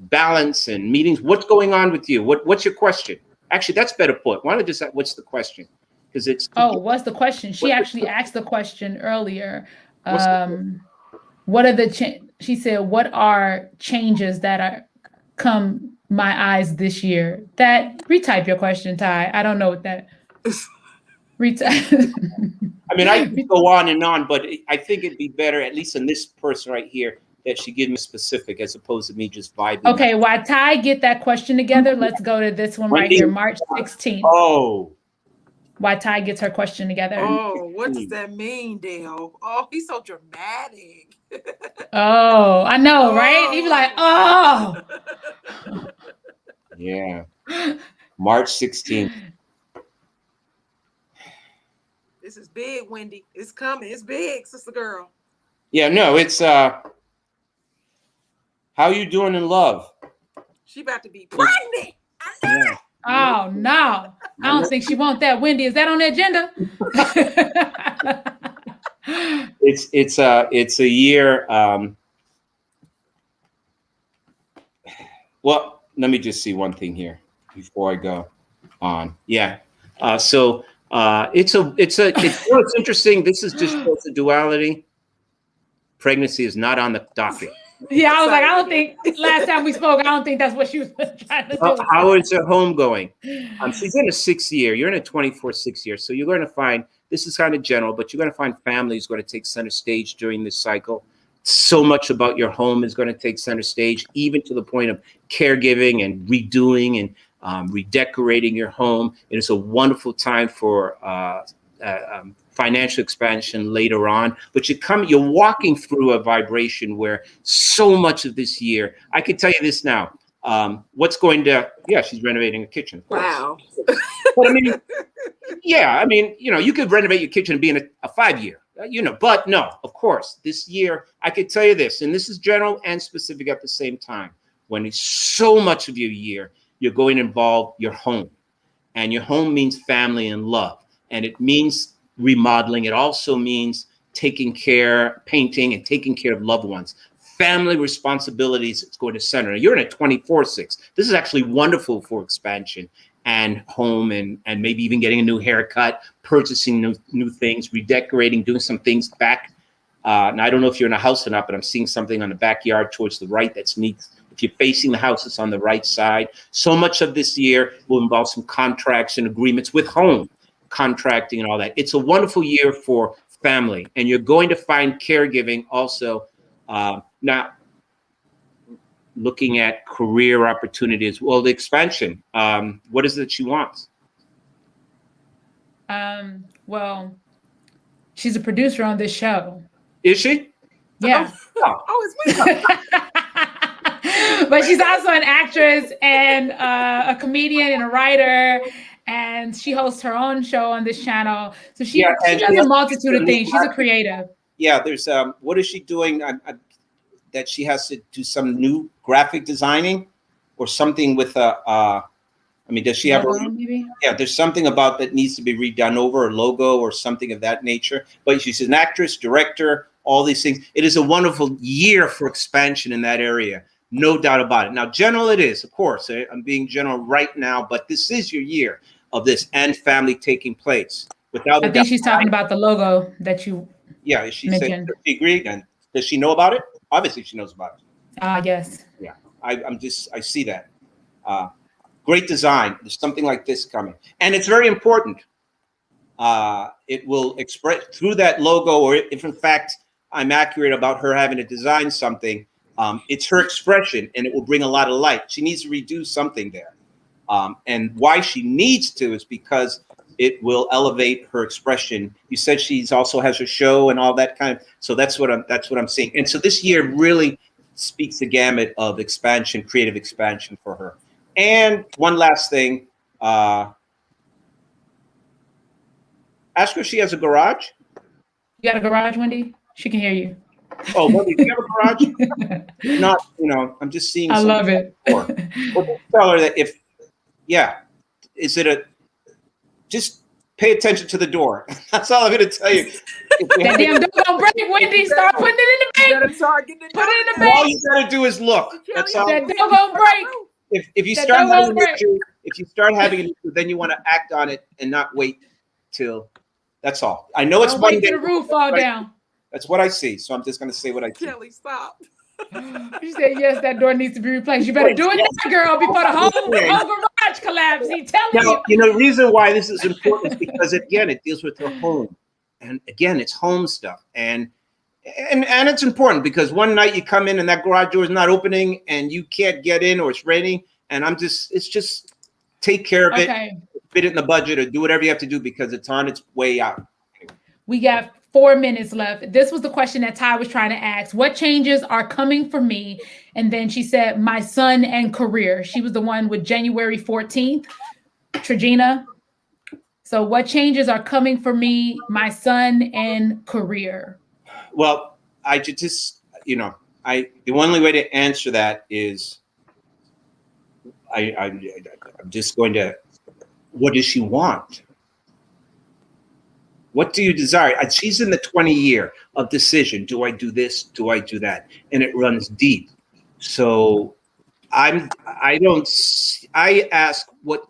balance and meetings. What's going on with you? What's your question? Actually, that's better put. Why don't I just say, what's the question? Because it's what's the question? She actually asked the question earlier. What are she said, what are changes that are come my eyes this year? Retype your question, Ty. I don't know what that retype. I mean, I could go on and on, but I think it'd be better, at least in this person right here, that she give me specific as opposed to me just vibing. Okay, while Ty get that question together, let's go to this one right here, March 16th. Oh. While Ty gets her question together. Oh, what does that mean, Dale? Oh, he's so dramatic. Oh, I know, right? He'd be like, oh. Yeah. March 16th. This is big, Wendy. It's coming. It's big, sister girl. Yeah, no, it's how you doing in love? She about to be pregnant. Yeah. Oh no, I don't think she wants that. Wendy, is that on the agenda? It's a year. Well, let me just see one thing here before I go on. Yeah. So it's interesting. This is just a duality. Pregnancy is not on the docket. Yeah, I was like, I don't think last time we spoke, I don't think that's what she was trying to do. How is her home going? She's in a 6th year. You're in a 24/6 year. So you're going to find, this is kind of general, but you're going to find family is going to take center stage during this cycle. So much about your home is going to take center stage, even to the point of caregiving and redoing and redecorating your home. And it's a wonderful time for financial expansion later on, but you're walking through a vibration where so much of this year, I can tell you this now, she's renovating a kitchen. Wow. But I mean, you could renovate your kitchen and be in a 5-year, but no, of course, this year, I could tell you this, and this is general and specific at the same time, when it's so much of your year, you're going to involve your home, and your home means family and love, and it means remodeling. It also means painting and taking care of loved ones. Family responsibilities is going to center. You're in a 24/6. This is actually wonderful for expansion and home and maybe even getting a new haircut, purchasing new things, redecorating, doing some things back. Now, I don't know if you're in a house or not, but I'm seeing something on the backyard towards the right that's neat. If you're facing the house, it's on the right side. So much of this year will involve some contracts and agreements with home, contracting and all that. It's a wonderful year for family, and you're going to find caregiving also. Now, looking at career opportunities, well, the expansion. What is it she wants? Well, she's a producer on this show. Is she? Yeah. Oh, it's me. But she's also an actress and a comedian and a writer. And she hosts her own show on this channel. So she does a multitude of things. She's a creative. Yeah, there's what is she doing that she has to do some new graphic designing or something with does she have maybe? Yeah, there's something about that needs to be redone over, a logo or something of that nature. But she's an actress, director, all these things. It is a wonderful year for expansion in that area. No doubt about it. Now, general it is, of course. I'm being general right now, but this is your year of this and family taking place. I think she's talking about the logo that you she mentioned. Said she agreed, and does she know about it? Obviously, she knows about it. Yes. Yeah, I see that. Great design. There's something like this coming, and it's very important. It will express through that logo, or if in fact I'm accurate about her having to design something. It's her expression, and it will bring a lot of light. She needs to redo something there. And why she needs to is because it will elevate her expression. You said she's also has a show and all that kind of, so that's what I'm seeing. And so this year really speaks the gamut of expansion, creative expansion for her. And one last thing, ask her if she has a garage. You got a garage, Wendy? She can hear you. Oh, Wendy, do you have a garage? Not, I'm just seeing. I love it. Well, just tell her that just pay attention to the door. That's all I'm going to tell you. That damn door gonna break, Wendy. Start putting it in the bank. Put it in the bank. All you got to do is look. That's all. That door gonna break. If you start having an issue, then you want to act on it and not wait till. That's all. I know it's Don't wait Monday. till the roof fall down. That's what I see. So I'm just going to say what I see. Kelly, stop. You said yes, that door needs to be replaced. You better do it now, girl, before the whole garage collapses. He's telling you. The reason why this is important is because again, it deals with her home, and again, it's home stuff, and it's important because one night you come in and that garage door is not opening, and you can't get in, or it's raining, and it's just take care of it, fit it in the budget, or do whatever you have to do because it's on its way out. We got 4 minutes left. This was the question that Ty was trying to ask. What changes are coming for me? And then she said, my son and career. She was the one with January 14th, TaRhonda. So what changes are coming for me, my son and career? Well, I just, the only way to answer that is I'm just going to, what does she want? What do you desire? She's in the 20 year of decision. Do I do this? Do I do that? And it runs deep. So I ask what,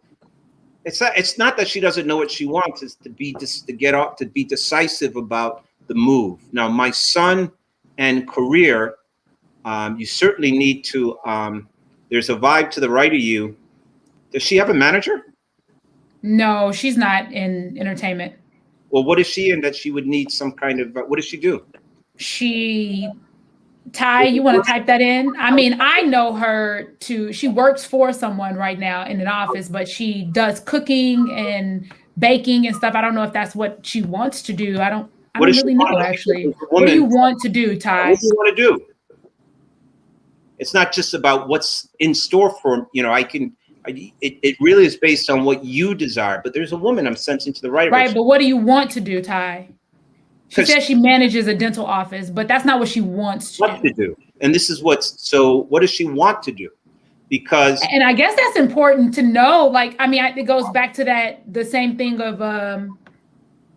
it's not that she doesn't know what she wants. It's to be decisive about the move. Now, my son and career, you certainly need to, there's a vibe to the right of you. Does she have a manager? No, she's not in entertainment. Well, what is she in that she would need some kind of, what does she do? Ty, you want to type that in? I mean, I know her she works for someone right now in an office, but she does cooking and baking and stuff. I don't know if that's what she wants to do. I don't really know, actually. What do you want to do, Ty? What do you want to do? It's not just about what's in store for, it really is based on what you desire, but there's a woman I'm sensing to the right. Right, but what do you want to do, Ty? She says she manages a dental office, but that's not what she wants to do. And this is what does she want to do? Because. And I guess that's important to know. It goes back to the same thing of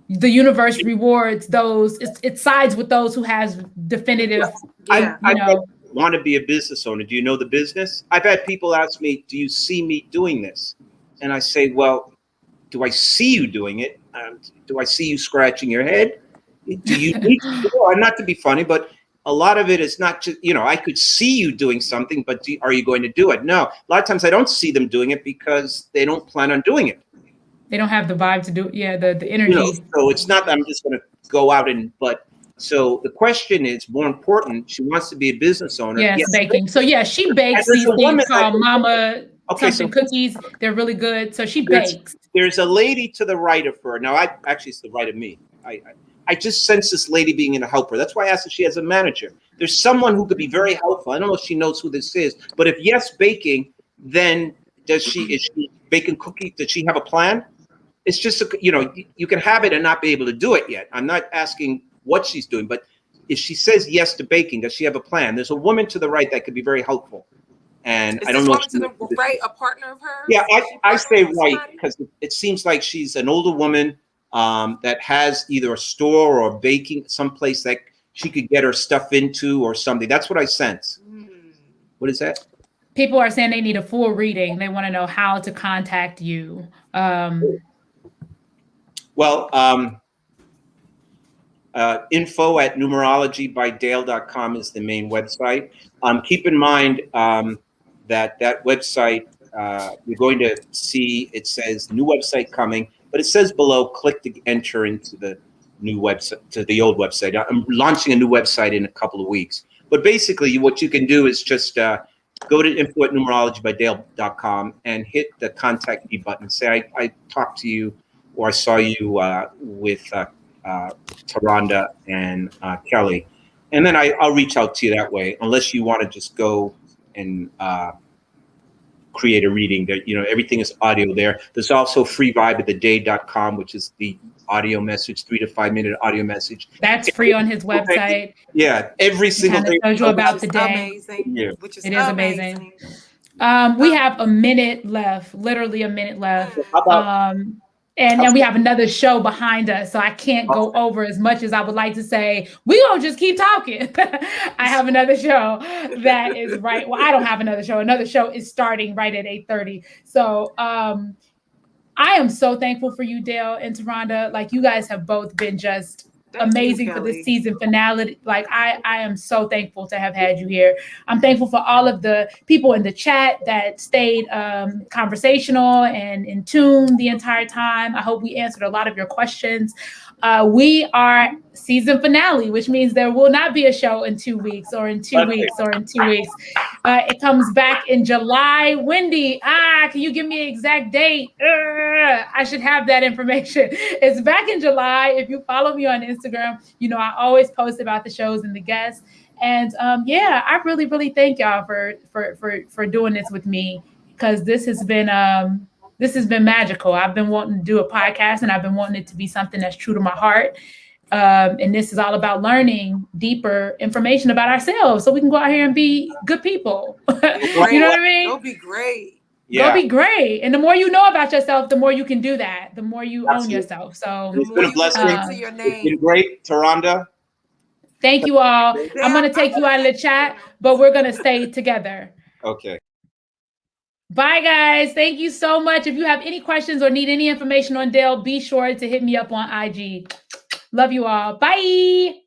the universe rewards those, it sides with those who has definitive, I want to be a business owner. Do you know the business? I've had people ask me, do you see me doing this? And I say, well, do I see you doing it? Do I see you scratching your head? Do you need to do it? Not to be funny, but a lot of it is not just, I could see you doing something, but are you going to do it? No. A lot of times I don't see them doing it because they don't plan on doing it. They don't have the vibe to do it. Yeah, the energy. So it's not that I'm just going to go out so the question is more important. She wants to be a business owner. Yes, baking. So she bakes these things called Mama cookies. They're really good. So she bakes. There's a lady to the right of her. Now, it's to the right of me. I just sense this lady being a helper. That's why I asked if she has a manager. There's someone who could be very helpful. I don't know if she knows who this is, but if yes, baking, then is she baking cookies? Does she have a plan? It's just, you can have it and not be able to do it yet. I'm not asking what she's doing, but if she says yes to baking, does she have a plan? There's a woman to the right that could be very helpful. And I don't know. Is this woman to the right a partner of hers? Yeah, I say right because it seems like she's an older woman that has either a store or baking someplace that she could get her stuff into or something. That's what I sense. What is that? People are saying they need a full reading. They want to know how to contact you. Info at numerologybydale.com is the main website. Keep in mind that website, you're going to see, it says new website coming, but it says below, click to enter into the new website, to the old website. I'm launching a new website in a couple of weeks. But basically, what you can do is just go to info at numerologybydale.com and hit the contact me button. Say, I talked to you or I saw you with TaRhonda and Kelly, and then I'll reach out to you that way. Unless you want to just go and create a reading, that everything is audio there. There's also freevibeoftheday.com, which is the audio message, 3 to 5 minute audio message. That's free on his website. Yeah, every single thing tells you about the day. Amazing. Yeah. Which is It is amazing. amazing. We have a minute left, literally a minute left. How about And we have another show behind us, so I can't go over as much as I would like to say. We gonna just keep talking. I have another show that is right. Well, I don't have another show. Another show is starting right at 8:30. So I am so thankful for you, Dale and TaRhonda. Like, you guys have both been just amazing for this season finale. Like, I am so thankful to have had you here. I'm thankful for all of the people in the chat that stayed conversational and in tune the entire time. I hope we answered a lot of your questions. We are season finale, which means there will not be a show in 2 weeks or in 2 weeks or in 2 weeks. It comes back in July. Wendy, can you give me an exact date? I should have that information. It's back in July. If you follow me on Instagram, I always post about the shows and the guests. And I really, really thank y'all for doing this with me, because this has been magical. I've been wanting to do a podcast, and I've been wanting it to be something that's true to my heart. And this is all about learning deeper information about ourselves so we can go out here and be good people. You know what I mean? It'll be great. Yeah. Go be great. And the more you know about yourself, the more you can do that. The more you own yourself. So it's been a blessing. It's been great, TaRhonda. Thank you all. I'm going to take you out of the chat, but we're going to stay together. Okay. Bye, guys. Thank you so much. If you have any questions or need any information on Dale, be sure to hit me up on IG. Love you all. Bye.